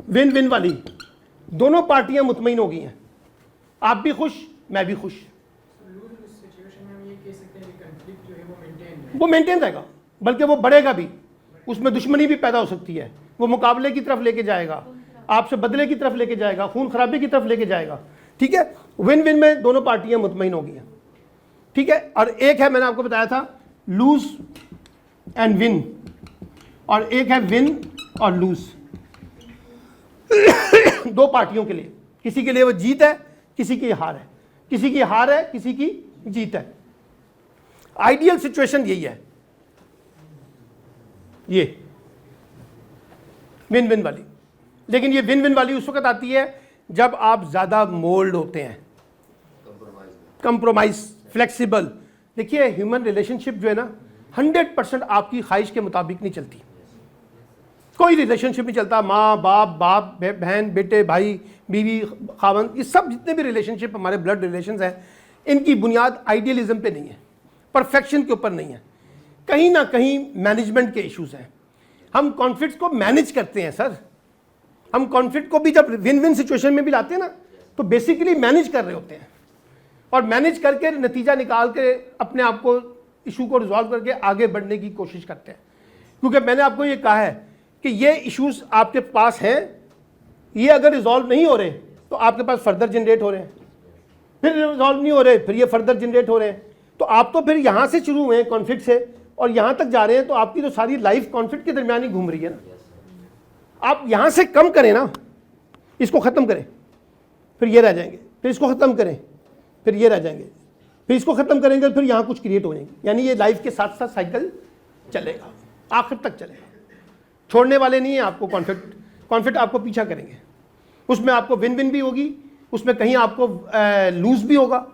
विन विन वाली, दोनों पार्टियां मुतमईन हो गई हैं, आप भी खुश मैं भी खुश, वो मेंटेन रहेगा, बल्कि वो बढ़ेगा भी, उसमें दुश्मनी भी पैदा हो सकती है, वो मुकाबले की तरफ लेके जाएगा, आपसे बदले की तरफ लेके जाएगा, खून खराबी की तरफ लेके जाएगा, ठीक है। विन विन में दोनों पार्टियां मुतमईन हो गई हैं, ठीक है। और एक है मैंने आपको बताया था लूज एंड विन, और एक है विन और लूज, दो पार्टियों के लिए, किसी के लिए वो जीत है, किसी की हार है, किसी की हार है, किसी की जीत है। आइडियल सिचुएशन यही है, ये विन विन वाली। लेकिन ये विन विन वाली उस वक्त आती है जब आप ज्यादा मोल्ड होते हैं, कंप्रोमाइज, फ्लेक्सिबल। देखिए ह्यूमन रिलेशनशिप जो है ना, 100% आपकी ख्वाहिश के मुताबिक नहीं चलती। कोई रिलेशनशिप नहीं चलता, माँ बाप बहन बेटे भाई बीवी खावन, ये सब जितने भी रिलेशनशिप हमारे ब्लड रिलेशंस हैं, इनकी बुनियाद आइडियलिज्म पे नहीं है, परफेक्शन के ऊपर नहीं है, कहीं ना कहीं मैनेजमेंट के इश्यूज हैं। हम कॉन्फ्लिक्ट्स को मैनेज करते हैं सर, हम कॉन्फ्लिक्ट को भी जब विन विन सिचुएशन में भी लाते हैं ना, तो बेसिकली मैनेज कर रहे होते हैं, और मैनेज करके नतीजा निकाल के अपने आप को इशू को रिजॉल्व करके आगे बढ़ने की कोशिश करते हैं। क्योंकि मैंने आपको ये कहा है कि ये इश्यूज आपके पास हैं, ये अगर रिजॉल्व नहीं हो रहे तो आपके पास फर्दर जनरेट हो रहे हैं, फिर रिजॉल्व नहीं हो रहे, फिर ये फर्दर जनरेट हो रहे हैं, तो आप तो फिर यहाँ से शुरू हुए हैं कॉन्फ्लिक्ट से और यहाँ तक जा रहे हैं, तो आपकी तो सारी लाइफ कॉन्फ्लिक्ट के दरमियान ही घूम रही है ना। आप यहाँ से कम करें ना, इसको ख़त्म करें, फिर ये रह जाएंगे, फिर इसको ख़त्म करें, फिर ये रह जाएंगे, फिर इसको ख़त्म करेंगे, फिर यहाँ कुछ क्रिएट हो जाएंगे। यानी ये लाइफ के साथ साथ साइकिल चलेगा, आखिर तक चलेगा, छोड़ने वाले नहीं है आपको। कॉन्फ्लिक्ट आपको पीछा करेंगे, उसमें आपको विन विन भी होगी, उसमें कहीं आपको लूज भी होगा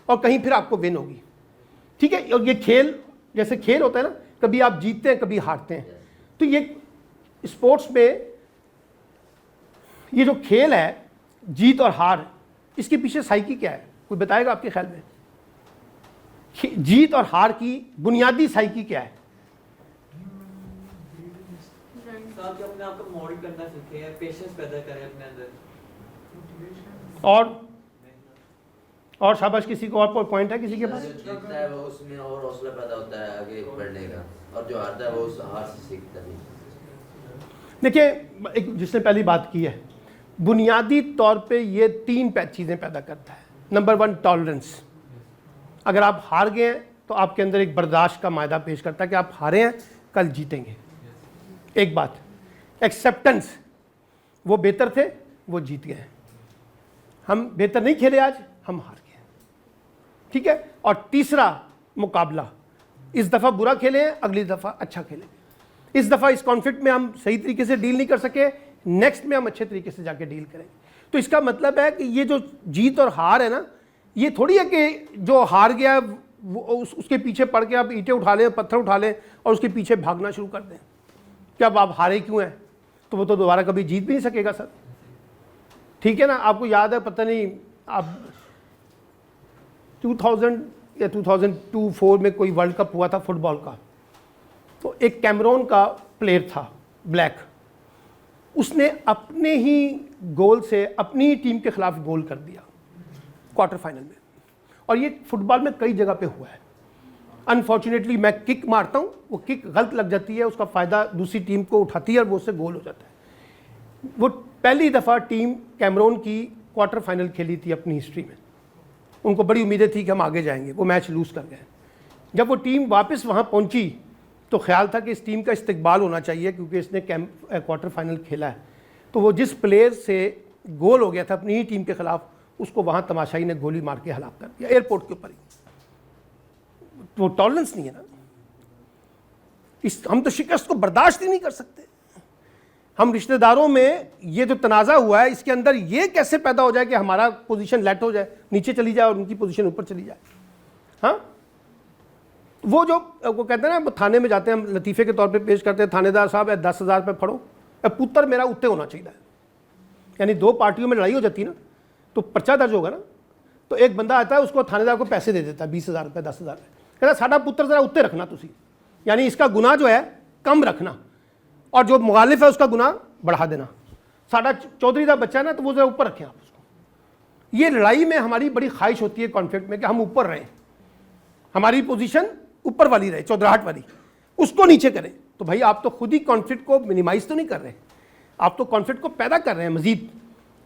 और कहीं फिर आपको विन होगी, ठीक है। और ये खेल जैसे खेल होता है ना, कभी आप जीतते हैं कभी हारते हैं, तो ये स्पोर्ट्स में ये जो खेल है जीत और हार, इसके पीछे साइकी क्या है, कोई बताएगा आपके ख्याल में? जीत और हार की बुनियादी साइकी क्या है? साथ ही अपने आप को मॉडल करना सीखे, पेशेंस पैदा करें अपने अंदर, और शाबाश। किसी को और पॉइंट है किसी के पास? जो जीतता है वो उसमें और हौसला पैदा होता है आगे बढ़ने का, और जो हारता है वो उस हार से सीखता है। देखिए, एक जिसने पहली बात की है, बुनियादी तौर पे ये 3 चीज़ें पैदा करता है। Number 1 tolerance. अगर आप हार गए हैं तो आपके अंदर एक बर्दाश्त का मायदा पेश करता है कि आप हारे हैं, कल जीतेंगे। एक बात। एक्सेप्टेंस, वो बेहतर थे, वो जीत गए, हम बेहतर नहीं खेले आज, हम हार गए, ठीक है। और तीसरा मुकाबला, इस दफ़ा बुरा खेले हैं, अगली दफ़ा अच्छा खेलेंगे, इस दफ़ा इस कॉन्फ्लिक्ट में हम सही तरीके से डील नहीं कर सके, नेक्स्ट में हम अच्छे तरीके से जाके डील करेंगे। तो इसका मतलब है कि ये जो जीत और हार है ना, ये थोड़ी है कि जो हार गया वो उसके पीछे पड़ के आप ईंटें उठा लें, पत्थर उठा लें और उसके पीछे भागना शुरू कर दें कि अब आप हारे क्यों हैं, तो वो तो दोबारा कभी जीत भी नहीं सकेगा सर, ठीक है ना। आपको याद है, पता नहीं आप 2000 या 2002-04 में कोई वर्ल्ड कप हुआ था फुटबॉल का, तो एक कैमरून का प्लेयर था ब्लैक, उसने अपने ही गोल से अपनी ही टीम के खिलाफ गोल कर दिया क्वार्टर फाइनल में, और ये फुटबॉल में कई जगह पे हुआ है। अनफॉर्चुनेटली मैं किक मारता हूँ, वो किक गलत लग जाती है, उसका फ़ायदा दूसरी टीम को उठाती है और वो उससे गोल हो जाता है। वो पहली दफ़ा टीम कैमरून की क्वार्टर फाइनल खेली थी अपनी हिस्ट्री में, उनको बड़ी उम्मीदें थी कि हम आगे जाएंगे, वो मैच लूज़ कर गए। जब वो टीम वापस वहाँ पहुँची तो ख्याल था कि इस टीम का इस्तकबाल होना चाहिए क्योंकि इसने क्वार्टर फाइनल खेला है, तो वो जिस प्लेयर से गोल हो गया था अपनी ही टीम के खिलाफ, उसको वहाँ तमाशाई ने गोली मार के हलाक कर दिया एयरपोर्ट के ऊपर ही। वो टॉलरेंस नहीं है ना, हम तो शिकस्त को बर्दाश्त ही नहीं कर सकते। हम रिश्तेदारों में ये जो तनाज़ा हुआ है, इसके अंदर ये कैसे पैदा हो जाए कि हमारा पोजीशन लेट हो जाए, नीचे चली जाए और उनकी पोजीशन ऊपर चली जाए। हाँ, वो जो वो कहते हैं ना, वो थाने में जाते हैं, हम लतीफ़े के तौर पे पेश करते हैं, थानेदार साहब 10,000 रुपये फड़ो, पुत्र मेरा उत्ते होना चाहिए। यानी 2 पार्टियों में लड़ाई हो जाती है ना, तो पर्चा दर्ज होगा ना, तो एक बंदा आता है, उसको थानेदार को पैसे दे देता है 20,000 रुपये 10,000 रुपये, कहता साडा पुत्र ज़रा उत्ते रखना तुसी, यानी इसका गुनाह जो है कम रखना और जो मुखालिफ है उसका गुनाह बढ़ा देना। साडा चौधरी का बच्चा है ना, तो वो ज़रा ऊपर रखें आप उसको। ये लड़ाई में हमारी बड़ी ख्वाहिश होती है कॉन्फ्लिक्ट में कि हम ऊपर रहें, हमारी पोजीशन ऊपर वाली रहे, चौधराहट वाली, उसको नीचे करें। तो भाई आप तो खुद ही कॉन्फ्लिक्ट को मिनिमाइज़ तो नहीं कर रहे, आप तो कॉन्फ्लिक्ट को पैदा कर रहे हैं मज़ीद,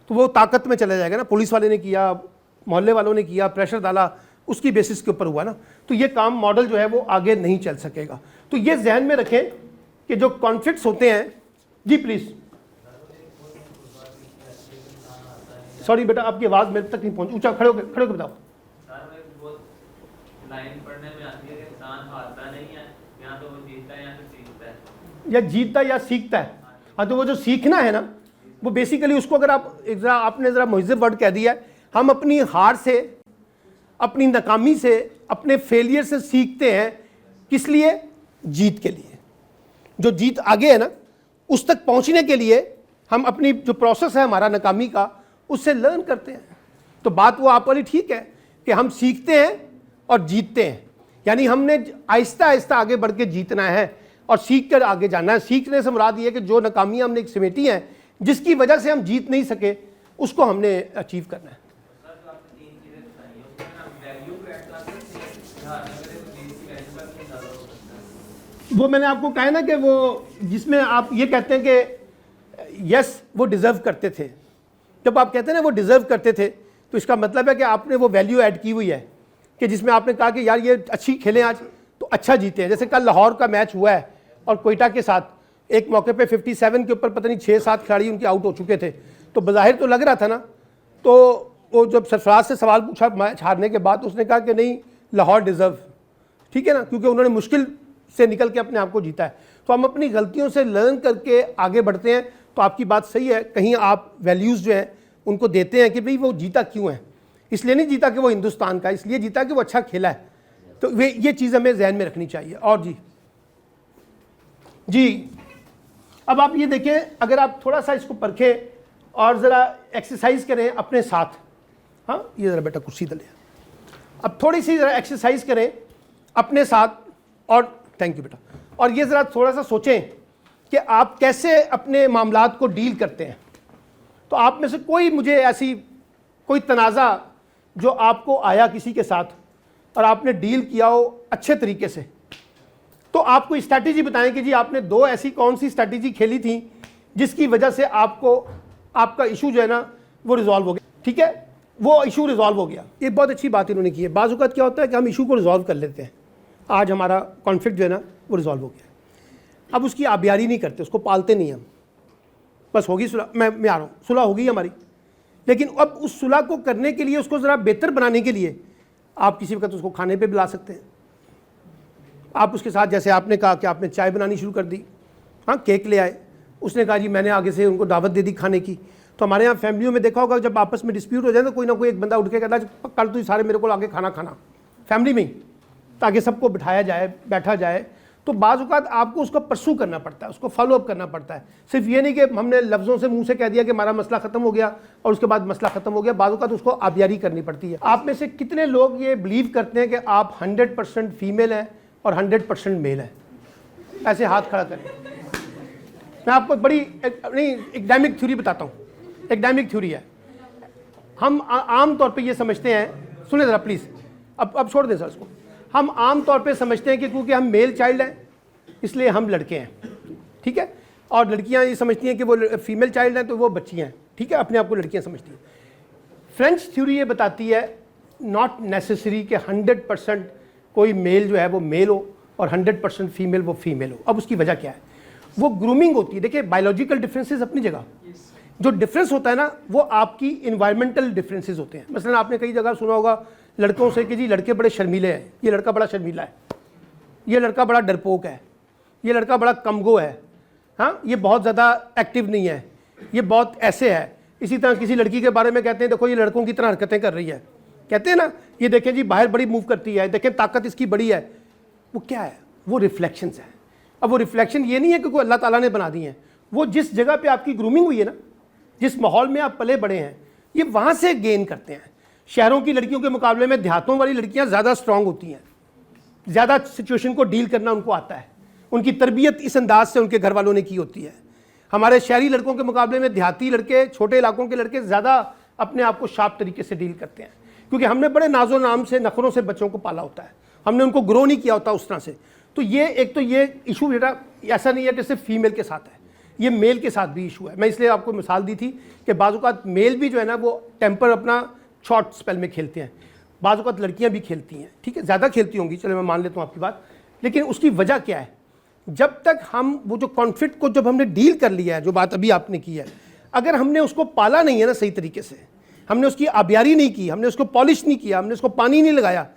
तो वो ताकत में चला जाएगा ना। पुलिस वाले ने किया, मोहल्ले वालों ने किया, प्रेशर डाला, उसकी बेसिस के ऊपर हुआ ना, तो ये काम मॉडल जो है वो आगे नहीं चल सकेगा। तो ये जहन में रखें कि जो कॉन्फ्लिक्ट्स होते हैं, जी प्लीज़, सॉरी बेटा आपकी आवाज़ मेरे तक नहीं पहुंची, ऊंचा खड़े होकर बताओ। लाइन पढ़ने में आती है कि इंसान हारता नहीं है, या तो वो जीतता है या तो सीखता है, या जीतता या सीखता है। हाँ, तो वो जो सीखना है ना, वो बेसिकली उसको अगर आपने ज़रा मुहज़्ज़ब वर्ड कह दिया है, हम अपनी हार से, अपनी नाकामी से, अपने फेलियर से सीखते हैं। किस लिए? जीत के लिए, जो जीत आगे है ना, उस तक पहुंचने के लिए हम अपनी जो प्रोसेस है हमारा नाकामी का, उससे लर्न करते हैं। तो बात वो आप वाली ठीक है कि हम सीखते हैं और जीतते हैं, यानी हमने आहिस्ता आहिस्ता आगे बढ़ के जीतना है और सीख कर आगे जाना है। सीखने से मुराद ये है कि जो नाकामियाँ हमने एक समेटी हैं जिसकी वजह से हम जीत नहीं सके, उसको हमने अचीव करना है। सर जो आपने 3 चीजें बताई हैं उसमें ना वैल्यू को ऐड करते हैं, ध्यान अगर वो चीज की वैल्यू का कितना ज़्यादा हो सकता है। वो मैंने आपको कहा ना कि वो जिसमें आप ये कहते हैं कि यस वो डिज़र्व करते थे, जब आप कहते हैं ना वो डिज़र्व करते थे, तो इसका मतलब है कि आपने वो वैल्यू ऐड की हुई है कि जिसमें आपने कहा कि यार ये अच्छी खेलें आज तो अच्छा जीते हैं। जैसे कल लाहौर का मैच हुआ है और कोयटा के साथ, एक मौके पे 57 के ऊपर पता नहीं 6-7 खिलाड़ी उनके आउट हो चुके थे, तो बज़ाहिर तो लग रहा था ना, तो वो जब सरफराज से सवाल पूछा मैच हारने के बाद, उसने कहा कि नहीं लाहौर डिज़र्व, ठीक है ना, क्योंकि उन्होंने मुश्किल से निकल के अपने आप को जीता है। तो हम अपनी गलतियों से लर्न करके आगे बढ़ते हैं। तो आपकी बात सही है, कहीं आप वैल्यूज़ जो हैं उनको देते हैं कि भाई वो जीता क्यों है, इसलिए नहीं जीता कि वो हिंदुस्तान का, इसलिए जीता कि वो अच्छा खेला है। तो वे ये चीज़ हमें जहन में रखनी चाहिए। और जी अब आप ये देखें, अगर आप थोड़ा सा इसको परखें और ज़रा एक्सरसाइज करें अपने साथ, हाँ ये ज़रा बेटा कुर्सी दले, अब थोड़ी सी ज़रा एक्सरसाइज करें अपने साथ, और थैंक यू बेटा, और ये ज़रा थोड़ा सा सोचें कि आप कैसे अपने मामलात को डील करते हैं। तो आप में से कोई मुझे ऐसी कोई तनाज़ा जो आपको आया किसी के साथ और आपने डील किया हो अच्छे तरीके से, तो आप कोई स्ट्रैटेजी बताएं कि जी आपने 2 ऐसी कौन सी स्ट्रैटेजी खेली थी जिसकी वजह से आपको आपका इशू जो है ना वो रिजॉल्व हो गया, ठीक है, वो इशू रिजॉल्व हो गया। ये बहुत अच्छी बात इन्होंने की है। बाज़ औक़ात क्या होता है कि हम इशू को रिजॉल्व कर लेते हैं, आज हमारा कॉन्फ्लिक्ट जो है ना वो रिजॉल्व हो गया, अब उसकी आबियारी नहीं करते, उसको पालते नहीं हम, बस होगी सुलह, मैं आ रहा हूँ, सुलह होगी हमारी, लेकिन अब उस सुलह को करने के लिए, उसको ज़रा बेहतर बनाने के लिए आप किसी वक्त उसको खाने पे बुला सकते हैं। आप उसके साथ, जैसे आपने कहा कि आपने चाय बनानी शुरू कर दी, हाँ केक ले आए, उसने कहा जी मैंने आगे से उनको दावत दे दी खाने की। तो हमारे यहाँ फैमिलियों में देखा होगा जब आपस में डिस्प्यूट हो जाए तो कोई ना कोई एक बंदा उठ के कहता है कल तो सारे मेरे को आगे खाना खाना फैमिली में ही, ताकि सबको बिठाया जाए, बैठा जाए। तो बाज़ औक़ात आपको उसको परसू करना पड़ता है, उसको फॉलोअप करना पड़ता है। सिर्फ ये नहीं कि हमने लफ्ज़ों से मुंह से कह दिया कि हमारा मसला ख़त्म हो गया और उसके बाद मसला ख़त्म हो गया, बाज़ औक़ात उसको आबियारी करनी पड़ती है। आप में से कितने लोग ये बिलीव करते हैं कि आप 100% फीमेल हैं और 100% मेल हैं? ऐसे हाथ खड़ा करें। मैं आपको बड़ी एकेडमिक थ्योरी बताता हूँ, एकेडमिक थ्योरी है। हम आम तौर पे ये समझते हैं, सुने ज़रा प्लीज़, अब छोड़ दें सर इसको। हम आम तौर पे समझते हैं कि क्योंकि हम मेल चाइल्ड हैं इसलिए हम लड़के हैं, ठीक है, और लड़कियां ये समझती हैं कि वो फीमेल चाइल्ड हैं तो वो बच्चियां हैं, ठीक है, अपने आप को लड़कियां समझती हैं। फ्रेंच थ्योरी ये बताती है नॉट नेसेसरी कि 100% कोई मेल जो है वो मेल हो और 100% फीमेल वो फीमेल हो। अब उसकी वजह क्या है? वो ग्रूमिंग होती है। देखिए बायोलॉजिकल डिफरेंसेस अपनी जगह, जो डिफरेंस होता है ना वो आपकी इन्वायरमेंटल डिफरेंसेस होते हैं। मसलन आपने कई जगह सुना होगा लड़कों से कि जी लड़के बड़े शर्मीले हैं, ये लड़का बड़ा शर्मीला है, ये लड़का बड़ा डरपोक है, ये लड़का बड़ा कमगो है, हाँ ये बहुत ज़्यादा एक्टिव नहीं है, ये बहुत ऐसे है। इसी तरह किसी लड़की के बारे में कहते हैं देखो ये लड़कों की तरह हरकतें कर रही है, कहते हैं ना ये देखें जी बाहर बड़ी मूव करती है, देखें ताकत इसकी बड़ी है। वो क्या है? वो रिफ्लेक्शंस हैं। अब वो रिफ्लेक्शन ये नहीं है कि कोई अल्लाह ताला ने बना दी हैं, वो जिस जगह पे आपकी ग्रूमिंग हुई है ना, जिस माहौल में आप पले बड़े हैं, ये वहाँ से गेन करते हैं। शहरों की लड़कियों के मुकाबले में देहातों वाली लड़कियाँ ज़्यादा स्ट्रांग होती हैं, ज़्यादा सिचुएशन को डील करना उनको आता है, उनकी तरबियत इस अंदाज से उनके घर वालों ने की होती है। हमारे शहरी लड़कों के मुकाबले में देहाती लड़के, छोटे इलाकों के लड़के ज़्यादा अपने आप को शार्प तरीके से डील करते हैं, क्योंकि हमने बड़े नाजो नाम से नखरों से बच्चों को पाला होता है, हमने उनको ग्रो नहीं किया होता उस तरह से। तो ये एक तो ये इशू बेटा ऐसा नहीं है कि सिर्फ फीमेल के साथ है, ये मेल के साथ भी इशू है। मैं इसलिए आपको मिसाल दी थी कि बाज़ औक़ात मेल भी जो है ना वो टेम्पर अपना शॉर्ट स्पेल में खेलते हैं, बाज़ औक़ात लड़कियां भी खेलती हैं, ठीक है, ज़्यादा खेलती होंगी, चलो मैं मान लेता हूँ आपकी बात। लेकिन उसकी वजह क्या है? जब तक हम वो जो कॉन्फ्लिक्ट को जब हमने डील कर लिया है, जो बात अभी आपने की है, अगर हमने उसको पाला नहीं है ना सही तरीके से, हमने उसकी आबियारी नहीं की, हमने उसको पॉलिश नहीं किया, हमने उसको पानी नहीं लगाया,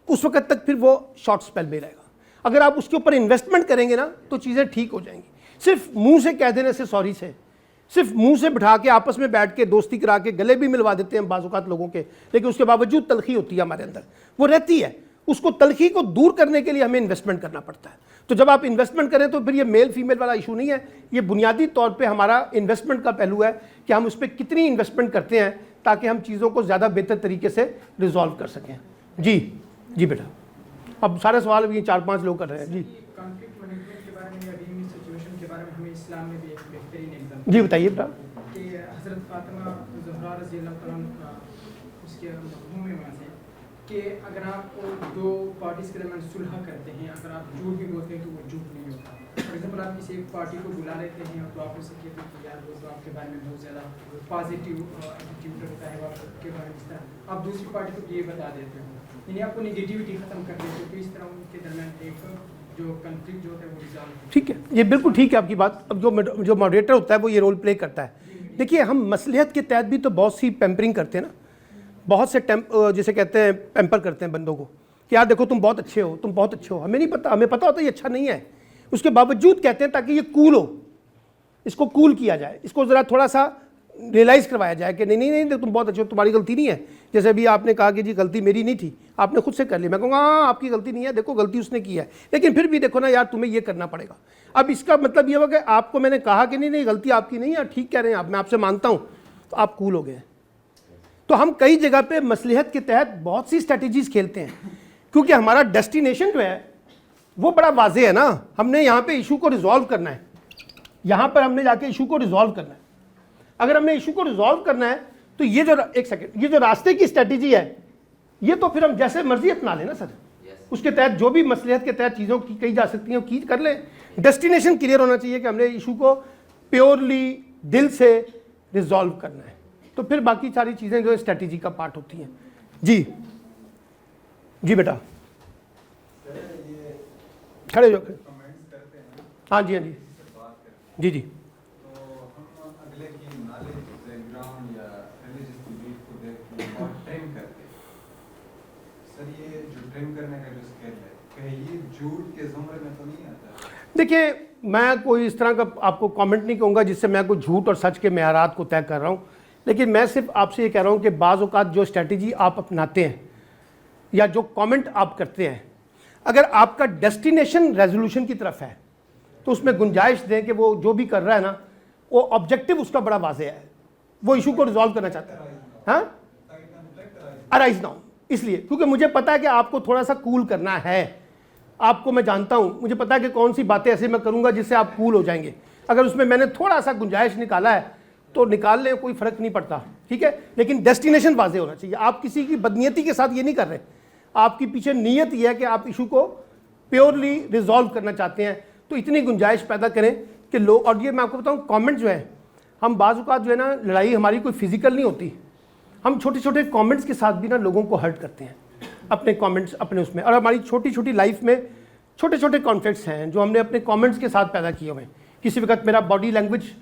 उस वक्त तक फिर वो शॉर्ट स्पेल में रहेगा। अगर आप उसके ऊपर इन्वेस्टमेंट करेंगे ना तो चीज़ें ठीक हो जाएंगी। सिर्फ मुंह से कह देने से, सॉरी से, सिर्फ मुंह से बिठा के आपस में बैठ के दोस्ती करा के गले भी मिलवा देते हैं बाज़ औक़ात लोगों के, लेकिन उसके बावजूद तलखी होती है हमारे अंदर, वो रहती है। उसको तलखी को दूर करने के लिए हमें इन्वेस्टमेंट करना पड़ता है। तो जब आप इन्वेस्टमेंट करें तो फिर ये मेल फीमेल वाला इशू नहीं है, ये बुनियादी तौर पे हमारा इन्वेस्टमेंट का पहलू है कि हम उस पर कितनी इन्वेस्टमेंट करते हैं ताकि हम चीज़ों को ज़्यादा बेहतर तरीके से रिजॉल्व कर सकें। जी जी बेटा, अब सारे सवाल ये 4-5 लोग कर रहे हैं। जी कॉन्फ्लिक्ट मैनेजमेंट के बारे में या विन सिचुएशन के बारे में हमें इस्लाम में भी एक बेहतरीन एग्जाम्पल जी बताइए बेटा। कि हज़रत फातिमा ज़हरा रज़ी अल्लाह तआला अन्हा उसके मफ़हूम में से कि अगर आप दो पार्टीज़ के दरमियान सुलह करते हैं, अगर आप झूठ भी बोलते हैं तो वो झूठ नहीं होता। फॉर एग्जाम्पल आप किसी एक पार्टी को बुला लेते हैं तो आप उससे कहते हैं कि यार वो तो आपके बारे में बहुत ज़्यादा पॉजिटिव एटीट्यूड रखता है, आपके बारे में इस तरह आप दूसरी पार्टी को ये बता देते हो, यानी आपको निगेटिविटी ख़त्म कर देते हो। तो इस तरह उनके दरमियान एक जो कन्फ्लिक्ट जो होता है वो रिजॉल्व। ठीक है, ये बिल्कुल ठीक है आपकी बात। अब जो मॉडरेटर होता है वो ये रोल प्ले करता है। देखिए, हम मसलिहत के तहत भी तो बहुत सी पैम्परिंग करते हैं ना, बहुत से जिसे कहते हैं पैम्पर करते हैं बंदों को कि यार देखो तुम बहुत अच्छे हो, तुम बहुत अच्छे हो। हमें नहीं पता, हमें पता होता है ये अच्छा नहीं है, उसके बावजूद कहते हैं ताकि ये कूल हो, इसको कूल किया जाए, इसको ज़रा थोड़ा सा रियलाइज़ करवाया जाए कि नहीं नहीं नहीं तुम बहुत अच्छे हो, तुम्हारी गलती नहीं है। जैसे अभी आपने कहा कि जी गलती मेरी नहीं थी, आपने खुद से कर ली। मैं कहूँगा हाँ आपकी गलती नहीं है, देखो गलती उसने की है, लेकिन फिर भी देखो ना यार तुम्हें ये करना पड़ेगा। अब इसका मतलब ये होगा कि आपको मैंने कहा कि नहीं नहीं गलती आपकी नहीं है, ठीक कह रहे हैं आप, मैं आपसे मानता हूँ, तो आप कूल हो गए। तो हम कई जगह पे मसलिहत के तहत बहुत सी स्ट्रैटेजीज खेलते हैं क्योंकि हमारा डेस्टिनेशन जो है वो बड़ा वाज़ेह है ना। हमने यहाँ पे इशू को रिजॉल्व करना है, यहाँ पर हमने जाके इशू को रिजॉल्व करना है। अगर हमने इशू को रिजॉल्व करना है तो ये जो एक सेकंड, ये जो रास्ते की स्ट्रैटेजी है ये तो फिर हम जैसे मर्जी अपना लेना सर। उसके तहत जो भी मसलिहत के तहत चीज़ों की कही जा सकती हैं वो की कर लें। डेस्टिनेशन क्लियर होना चाहिए कि हमने इशू को प्योरली दिल से रिजॉल्व करना है, तो फिर बाकी सारी चीज़ें जो स्ट्रैटेजी का पार्ट होती हैं। जी जी बेटा, खड़े हो जाओ। हाँ जी हाँ जी जी जी। तो हम अगले की नॉलेज, बैकग्राउंड या रिलीजियस बिलीफ को देख के और ट्रेन करते हैं। सर ये जो ट्रेन करने का जो स्केल है, कहीं ये झूठ के ज़ुमरे में तो नहीं आता? देखिए, मैं कोई इस तरह का आपको कमेंट नहीं कहूँगा जिससे मैं कोई झूठ और सच के मेयारात को तय कर रहा हूँ, लेकिन मैं सिर्फ आपसे ये कह रहा हूँ कि बाज़ औक़ात जो स्ट्रैटेजी आप अपनाते हैं या जो कमेंट आप करते हैं, अगर आपका डेस्टिनेशन रेजोल्यूशन की तरफ है तो उसमें गुंजाइश दें कि वो जो भी कर रहा है ना वो ऑब्जेक्टिव उसका बड़ा वाज़ेह है, वो इशू को रिजॉल्व करना चाहता है। हाँ, अराइज नाउ, इसलिए क्योंकि मुझे पता है कि आपको थोड़ा सा कूल करना है। आपको मैं जानता हूँ, मुझे पता है कि कौन सी बातें ऐसे मैं करूँगा जिससे आप कूल हो जाएंगे। अगर उसमें मैंने थोड़ा सा गुंजाइश निकाला है तो निकाल लें, कोई फ़र्क नहीं पड़ता, ठीक है। लेकिन डेस्टिनेशन वाज़ेह होना चाहिए। आप किसी की बदनीयती के साथ ये नहीं कर रहे, आपकी पीछे नीयत ये है कि आप इशू को प्योरली रिजॉल्व करना चाहते हैं। तो इतनी गुंजाइश पैदा करें कि लोग, और ये मैं आपको बताऊँ कमेंट जो है, हम बाज़ औक़ात जो है ना, लड़ाई हमारी कोई फिजिकल नहीं होती, हम छोटे छोटे कमेंट्स के साथ भी ना लोगों को हर्ट करते हैं, अपने कमेंट्स अपने उसमें। और हमारी छोटी छोटी लाइफ में छोटे छोटे कॉन्फ्लिक्ट्स हैं जो हमने अपने कमेंट्स के साथ पैदा किए हुए हैं। किसी वक्त मेरा बॉडी लैंग्वेज,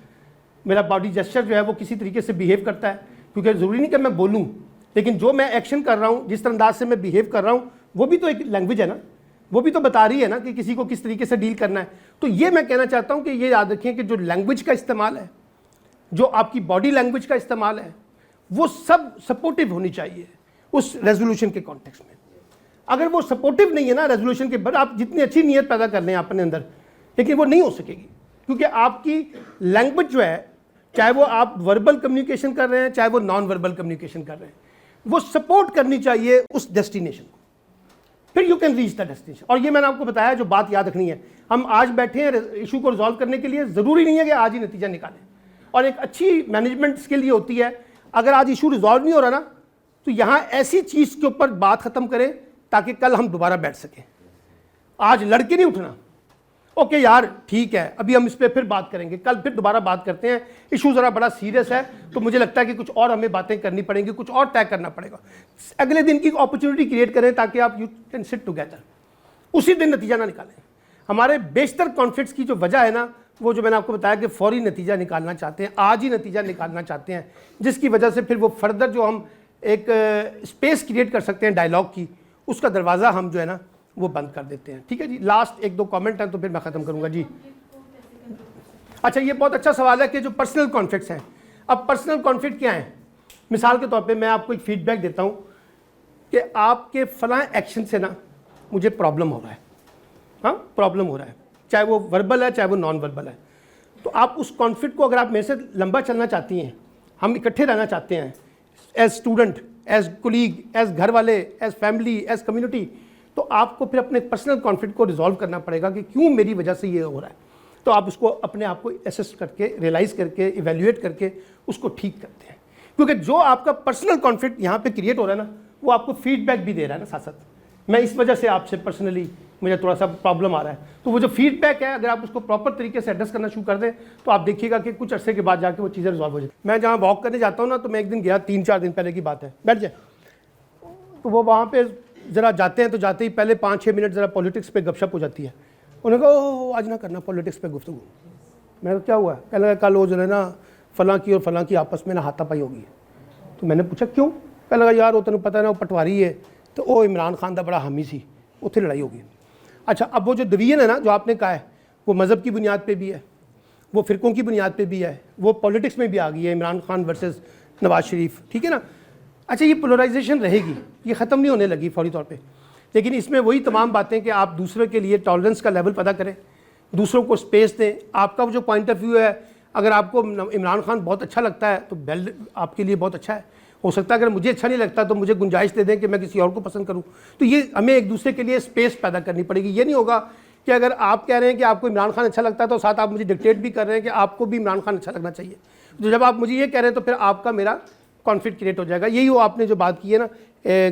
मेरा बॉडी जेस्चर जो है वो किसी तरीके से बिहेव करता है, क्योंकि ज़रूरी नहीं कि मैं बोलूँ, लेकिन जो मैं एक्शन कर रहा हूँ, जिस अंदाज से मैं बिहेव कर रहा हूँ, वो भी तो एक लैंग्वेज है ना, वो भी तो बता रही है ना कि किसी को किस तरीके से डील करना है। तो ये मैं कहना चाहता हूँ कि ये याद रखें कि जो लैंग्वेज का इस्तेमाल है, जो आपकी बॉडी लैंग्वेज का इस्तेमाल है, वो सब सपोर्टिव होनी चाहिए उस रेजोल्यूशन के कॉन्टेक्स्ट में। अगर वो सपोर्टिव नहीं है ना रेजोल्यूशन के बाद, आप जितनी अच्छी नीयत पैदा कर लें अपने अंदर, लेकिन वो नहीं हो सकेगी, क्योंकि आपकी लैंग्वेज जो है, चाहे वो आप वर्बल कम्युनिकेशन कर रहे हैं चाहे वो नॉन वर्बल कम्युनिकेशन कर रहे हैं, वो सपोर्ट करनी चाहिए उस डेस्टिनेशन को, फिर you can reach the destination. और ये मैंने आपको बताया, जो बात याद रखनी है, हम आज बैठे हैं इशू को रिजॉल्व करने के लिए, ज़रूरी नहीं है कि आज ही नतीजा निकालें। और एक अच्छी मैनेजमेंट स्किल ये होती है, अगर आज इशू रिजॉल्व नहीं हो रहा ना, तो यहाँ ऐसी चीज़ के ऊपर बात ख़त्म करें ताकि कल हम दोबारा बैठ सकें। आज लड़के नहीं उठना, ओके यार ठीक है, अभी हम इस पर फिर बात करेंगे, कल फिर दोबारा बात करते हैं, इशू ज़रा बड़ा सीरियस है, तो मुझे लगता है कि कुछ और हमें बातें करनी पड़ेंगी, कुछ और तय करना पड़ेगा। अगले दिन की अपॉर्चुनिटी क्रिएट करें ताकि आप यू कैन सिट टुगेदर, उसी दिन नतीजा ना निकालें। हमारे बेशतर कॉन्फ्लिक्ट्स की जो वजह है ना, वो जो मैंने आपको बताया कि फौरी नतीजा निकालना चाहते हैं, आज ही नतीजा निकालना चाहते हैं, जिसकी वजह से फिर वो फर्दर जो हम एक स्पेस क्रिएट कर सकते हैं डायलॉग की, उसका दरवाज़ा हम जो है ना वो बंद कर देते हैं। ठीक है जी, लास्ट एक दो कमेंट हैं तो फिर मैं ख़त्म करूँगा जी। अच्छा, ये बहुत अच्छा सवाल है कि जो पर्सनल कॉन्फ्लिक्ट्स हैं, अब पर्सनल कॉन्फ्लिक्ट क्या है? मिसाल के तौर पे मैं आपको एक फीडबैक देता हूँ कि आपके फ़लाँ एक्शन से ना मुझे प्रॉब्लम हो रहा है, हाँ प्रॉब्लम हो रहा है, चाहे वो वर्बल है चाहे वो नॉन वर्बल है। तो आप उस कॉन्फ्लिक्ट को अगर आप मेरे से लंबा चलना चाहती हैं, हम इकट्ठे रहना चाहते हैं as student, as colleague, as घर वाले, एज फैमिली, एज कम्युनिटी, तो आपको फिर अपने पर्सनल कॉन्फ्लिक्ट को रिजॉल्व करना पड़ेगा कि क्यों मेरी वजह से ये हो रहा है। तो आप उसको अपने आप को एसेस करके, रियलाइज़ करके, इवेल्युएट करके उसको ठीक करते हैं। क्योंकि जो आपका पर्सनल कॉन्फ्लिक्ट यहाँ पे क्रिएट हो रहा है ना, वो आपको फीडबैक भी दे रहा है ना साथ साथ। मैं इस वजह से आपसे पर्सनली मुझे थोड़ा सा प्रॉब्लम आ रहा है, तो वो जो फीडबैक है अगर आप उसको प्रॉपर तरीके से एड्रेस करना शुरू कर दें तो आप देखिएगा कि कुछ अरसे के बाद जाके वो चीज़ें रिजॉल्व हो जाए। मैं जहाँ वॉक करने जाता हूँ ना, तो मैं एक दिन गया, 3-4 दिन पहले की बात है, बैठ जाए, तो वो वहाँ पे ज़रा जाते हैं तो जाते ही पहले 5-6 मिनट ज़रा पॉलिटिक्स पे गपशप हो जाती है। उन्होंने कहा ओह आज ना करना पॉलिटिक्स पे गुफ्तगू। मैंने कहा क्या हुआ? कहने लगा कल वो जो है ना फलां की और फलां की आपस में ना हाथापाई होगी। तो मैंने पूछा क्यों? कहने लगा यार वो तेन पता है ना वो पटवारी है तो वो इमरान खान का बड़ा हामी सी, उत्थे लड़ाई होगी। अच्छा, अब वो जो डिवीजन है ना जो आपने कहा है, वो मज़हब की बुनियाद पे भी है, वो फ़िरक़ों की बुनियाद पे भी है, वो पॉलिटिक्स में भी आ गई है, इमरान खान वर्सेस नवाज शरीफ, ठीक है ना। अच्छा, ये पोलराइजेशन रहेगी, ये ख़त्म नहीं होने लगी फौरी तौर पे, लेकिन इसमें वही तमाम बातें कि आप दूसरे के लिए टॉलरेंस का लेवल पैदा करें, दूसरों को स्पेस दें। आपका जो पॉइंट ऑफ व्यू है, अगर आपको इमरान खान बहुत अच्छा लगता है तो वेल आपके लिए बहुत अच्छा है। हो सकता है अगर मुझे अच्छा नहीं लगता तो मुझे गुंजाइश दे दें कि मैं किसी और को पसंद करूं। तो ये हमें एक दूसरे के लिए स्पेस पैदा करनी पड़ेगी। ये नहीं होगा कि अगर आप कह रहे हैं कि आपको इमरान खान अच्छा लगता है तो साथ आप मुझे डिक्टेट भी कर रहे हैं कि आपको भी इमरान खान अच्छा लगना चाहिए। तो जब आप मुझे ये कह रहे हैं तो फिर आपका मेरा कॉन्फ्लिक्ट क्रिएट हो जाएगा। यही वो आपने जो बात की है ना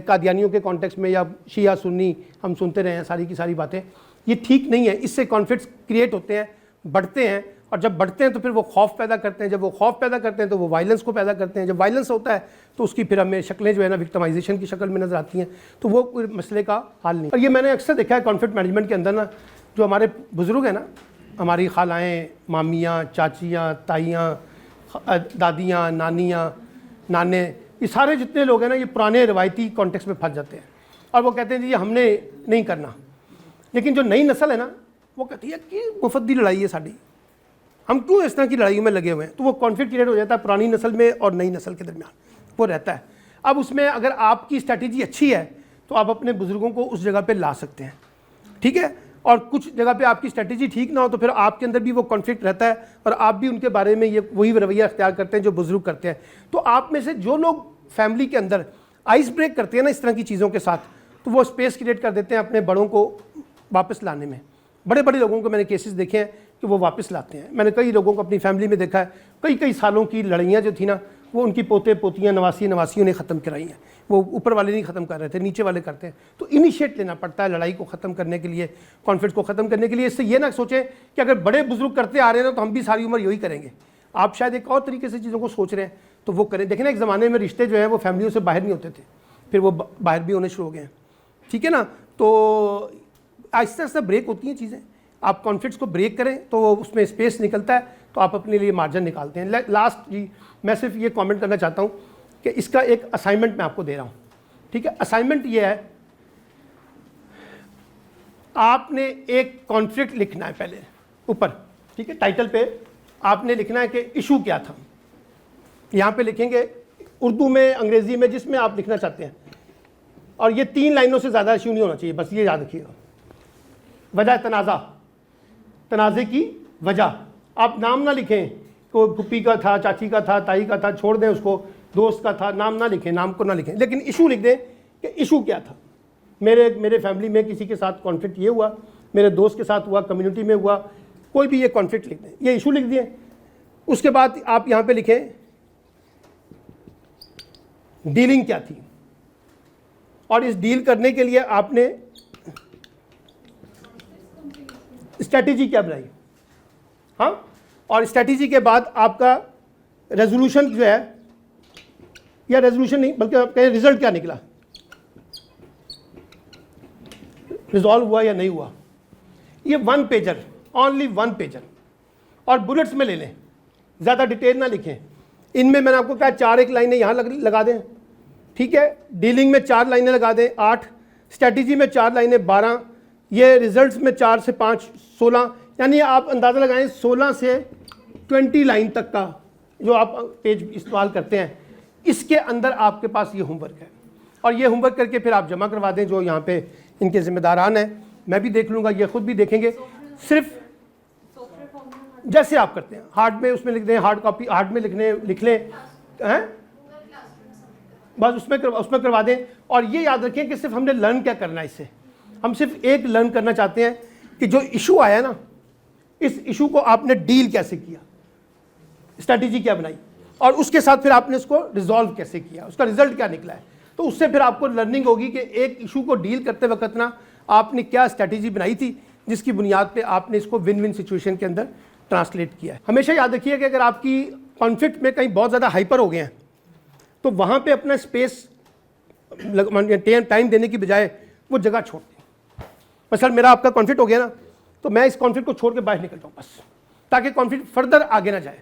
कादियानियों के कॉन्टेक्स्ट में, या शिया सुन्नी हम सुनते रहे हैं सारी की सारी बातें, ये ठीक नहीं है। इससे कॉन्फ्लिक्ट्स क्रिएट होते हैं, बढ़ते हैं, और जब बढ़ते हैं तो फिर वो खौफ पैदा करते हैं, जब वो खौफ पैदा करते हैं तो वो वायलेंस को पैदा करते हैं, जब वायलेंस होता है तो उसकी फिर हमें शक्लें जो है ना विक्टिमाइजेशन की शक्ल में नज़र आती हैं, तो वो कोई मसले का हल नहीं। और ये मैंने अक्सर देखा है कॉन्फ्लिक्ट मैनेजमेंट के अंदर ना, जो हमारे बुज़ुर्ग हैं ना, हमारी खालाएँ, मामियाँ, चाचियाँ, ताइयाँ, दादियाँ, नानियाँ, नाने, ये सारे जितने लोग हैं ना, ये पुराने रवायती कॉन्टेक्स्ट में फंस जाते हैं और वो कहते हैं जी ये हमने नहीं करना। लेकिन जो नई नस्ल है ना, वो कहती है कि मुफ्त दी लड़ाई है साड़ी, हम क्यों इस तरह की लड़ाई में लगे हुए हैं। तो वो कॉन्फ्लिक्ट क्रिएट हो जाता है पुरानी नस्ल में और नई नस्ल के दरमियान, वो रहता है। अब उसमें अगर आपकी स्ट्रैटेजी अच्छी है तो आप अपने बुज़ुर्गों को उस जगह पे ला सकते हैं, ठीक है। और कुछ जगह पे आपकी स्ट्रैटेजी ठीक ना हो तो फिर आपके अंदर भी वो कॉन्फ्लिक्ट रहता है और आप भी उनके बारे में ये वही रवैया अख्तियार करते हैं जो बुज़ुर्ग करते हैं। तो आप में से जो लोग फैमिली के अंदर आइस ब्रेक करते हैं ना इस तरह की चीज़ों के साथ, तो वो स्पेस क्रिएट कर देते हैं अपने बड़ों को वापस लाने में। बड़े बड़े लोगों को मैंने केसेस देखे हैं कि वो वापस लाते हैं। मैंने कई लोगों को अपनी फैमिली में देखा है, कई सालों की लड़ाइयाँ जो थी ना, वो उनकी पोते पोतियाँ, नवासियों ने ख़त्म कराई हैं। वो ऊपर वाले नहीं ख़त्म कर रहे थे, नीचे वाले करते हैं। तो इनिशिएट लेना पड़ता है लड़ाई को ख़त्म करने के लिए, कॉन्फ्लिक्ट को ख़त्म करने के लिए। इससे ये ना सोचें कि अगर बड़े बुजुर्ग करते आ रहे हैं तो हम भी सारी उम्र यही करेंगे। आप शायद एक और तरीके से चीज़ों को सोच रहे हैं तो वो करें। देखें ना, एक ज़माने में रिश्ते जो हैं वो फैमिलियों से बाहर नहीं होते थे, फिर वो बाहर भी होने शुरू हो गए हैं, ठीक है ना। तो आहिस्ता आहिस्ता ब्रेक होती हैं चीज़ें। आप कॉन्फ्लिक्ट्स को ब्रेक करें तो उसमें स्पेस निकलता है, तो आप अपने लिए मार्जिन निकालते हैं। लास्ट जी, मैं सिर्फ ये कमेंट करना चाहता हूँ कि इसका एक असाइनमेंट मैं आपको दे रहा हूँ, ठीक है। असाइनमेंट ये है, आपने एक कॉन्फ्लिक्ट लिखना है पहले ऊपर, ठीक है। टाइटल पे आपने लिखना है कि इशू क्या था। यहाँ पे लिखेंगे उर्दू में, अंग्रेज़ी में, जिसमें आप लिखना चाहते हैं। और ये 3 लाइनों से ज़्यादा इशू नहीं होना चाहिए, बस ये याद रखिएगा। वजह तनाज़े की वजह, आप नाम ना लिखें, कोई फुप्पी का था, चाची का था, ताई का था, छोड़ दें उसको, दोस्त का था, नाम ना लिखें, नाम को ना लिखें, लेकिन इशू लिख दें कि इशू क्या था। मेरे फैमिली में किसी के साथ कॉन्फ्लिक्ट ये हुआ, मेरे दोस्त के साथ हुआ, कम्युनिटी में हुआ, कोई भी ये कॉन्फ्लिक्ट लिख दें, ये इशू लिख दिए। उसके बाद आप यहाँ पे लिखें डीलिंग क्या थी, और इस डील करने के लिए आपने स्ट्रैटेजी क्या बनाई, हाँ। और स्ट्रैटेजी के बाद आपका रेजोल्यूशन जो है, या रेजोल्यूशन नहीं बल्कि आप कहें रिजल्ट क्या निकला, रिजॉल्व हुआ या नहीं हुआ। ये 1 पेजर, ओनली 1 पेजर, और बुलेट्स में ले लें, ज़्यादा डिटेल ना लिखें। इनमें मैंने आपको कहा 4 एक लाइनें यहाँ लगा दें, ठीक है। डीलिंग में 4 लाइनें लगा दें, 8। स्ट्रैटेजी में 4 लाइनें, 12। ये रिजल्ट्स में 4 से 5, 16। यानी आप अंदाज़ा लगाएं 16 से 20 लाइन तक का जो आप पेज इस्तेमाल करते हैं, इसके अंदर आपके पास ये होमवर्क है। और ये होमवर्क करके फिर आप जमा करवा दें जो यहाँ पे इनके जिम्मेदारान हैं, मैं भी देख लूँगा, ये खुद भी देखेंगे। सिर्फ जैसे आप करते हैं, हार्ड में उसमें लिख दें, हार्ड कॉपी हार्ड में लिख लें हैं, बस उसमें करवा दें। और ये याद रखें कि सिर्फ हमने लर्न क्या करना है इससे, हम सिर्फ एक लर्न करना चाहते हैं कि जो इशू आया ना, इस इशू को आपने डील कैसे किया, स्ट्रैटेजी क्या बनाई, और उसके साथ फिर आपने इसको रिजॉल्व कैसे किया, उसका रिजल्ट क्या निकला है। तो उससे फिर आपको लर्निंग होगी कि एक इशू को डील करते वक्त ना आपने क्या स्ट्रैटेजी बनाई थी, जिसकी बुनियाद पे आपने इसको विन विन सिचुएशन के अंदर ट्रांसलेट किया है। हमेशा याद रखिए कि अगर आपकी कॉन्फ्लिक्ट में कहीं बहुत ज़्यादा हाइपर हो गए हैं, तो वहाँ पे अपना स्पेस टाइम देने की बजाय वो जगह छोड़ दें। मसलन मेरा आपका कॉन्फ्लिक्ट हो गया ना, तो मैं इस कॉन्फ्लिक्ट को छोड़ के बाहर निकल जाऊँ बस, ताकि कॉन्फ्लिक्ट फर्दर आगे ना जाए,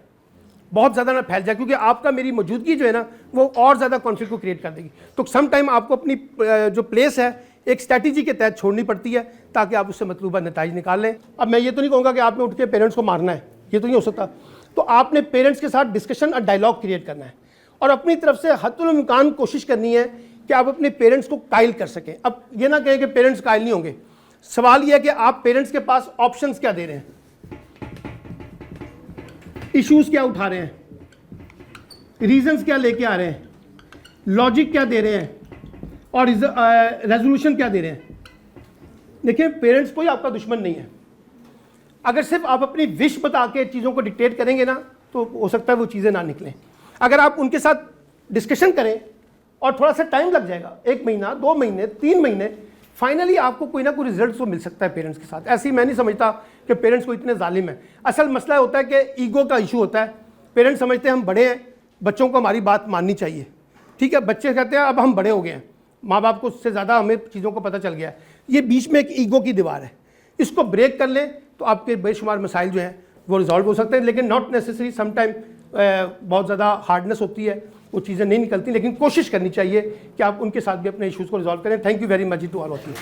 बहुत ज़्यादा ना फैल जाए, क्योंकि आपका मेरी मौजूदगी जो है ना वो और ज़्यादा कॉन्फ्लिक्ट को क्रिएट कर देगी। तो सम टाइम आपको अपनी जो प्लेस है एक स्ट्रैटेजी के तहत छोड़नी पड़ती है, ताकि आप उससे मतलूबा नतीजे निकाल लें। अब मैं ये तो नहीं कहूँगा कि आपने उठ के पेरेंट्स को मारना है, ये तो नहीं हो सकता। तो आपने पेरेंट्स के साथ डिस्कशन और डायलॉग क्रिएट करना है, और अपनी तरफ से हद्दुल इम्कान कोशिश करनी है कि आप अपने पेरेंट्स को कायल कर सकें। अब ये ना कहें कि पेरेंट्स कायल नहीं होंगे, सवाल यह है कि आप पेरेंट्स के पास ऑप्शंस क्या दे रहे हैं, इश्यूज क्या उठा रहे हैं, रीजंस क्या लेके आ रहे हैं, लॉजिक क्या दे रहे हैं, और रेजोल्यूशन क्या दे रहे हैं। देखिए, पेरेंट्स कोई आपका दुश्मन नहीं है। अगर सिर्फ आप अपनी विश बता के चीज़ों को डिक्टेट करेंगे ना, तो हो सकता है वो चीज़ें ना निकलें। अगर आप उनके साथ डिस्कशन करें और थोड़ा सा टाइम लग जाएगा, 1 महीना 2 महीने 3 महीने, फाइनली आपको कोई ना कोई रिजल्ट तो मिल सकता है पेरेंट्स के साथ। ऐसे ही मैं नहीं समझता कि पेरेंट्स को इतने जालिम है। असल मसला होता है कि ईगो का इशू होता है। पेरेंट्स समझते हैं हम बड़े हैं, बच्चों को हमारी बात माननी चाहिए, ठीक है। बच्चे कहते हैं अब हम बड़े हो गए हैं, माँ बाप को उससे ज़्यादा हमें चीज़ों को पता चल गया है। ये बीच में एक ईगो की दीवार है, इसको ब्रेक कर लें तो आपके बेशुमार मसाइल जो हैं वो रिजॉल्व हो सकते हैं। लेकिन नॉट नेसेसरी, सम टाइम बहुत ज़्यादा हार्डनेस होती है, वो चीज़ें नहीं निकलती, लेकिन कोशिश करनी चाहिए कि आप उनके साथ भी अपने इश्यूज़ को रिजॉल्व करें। Thank you very much to all of you.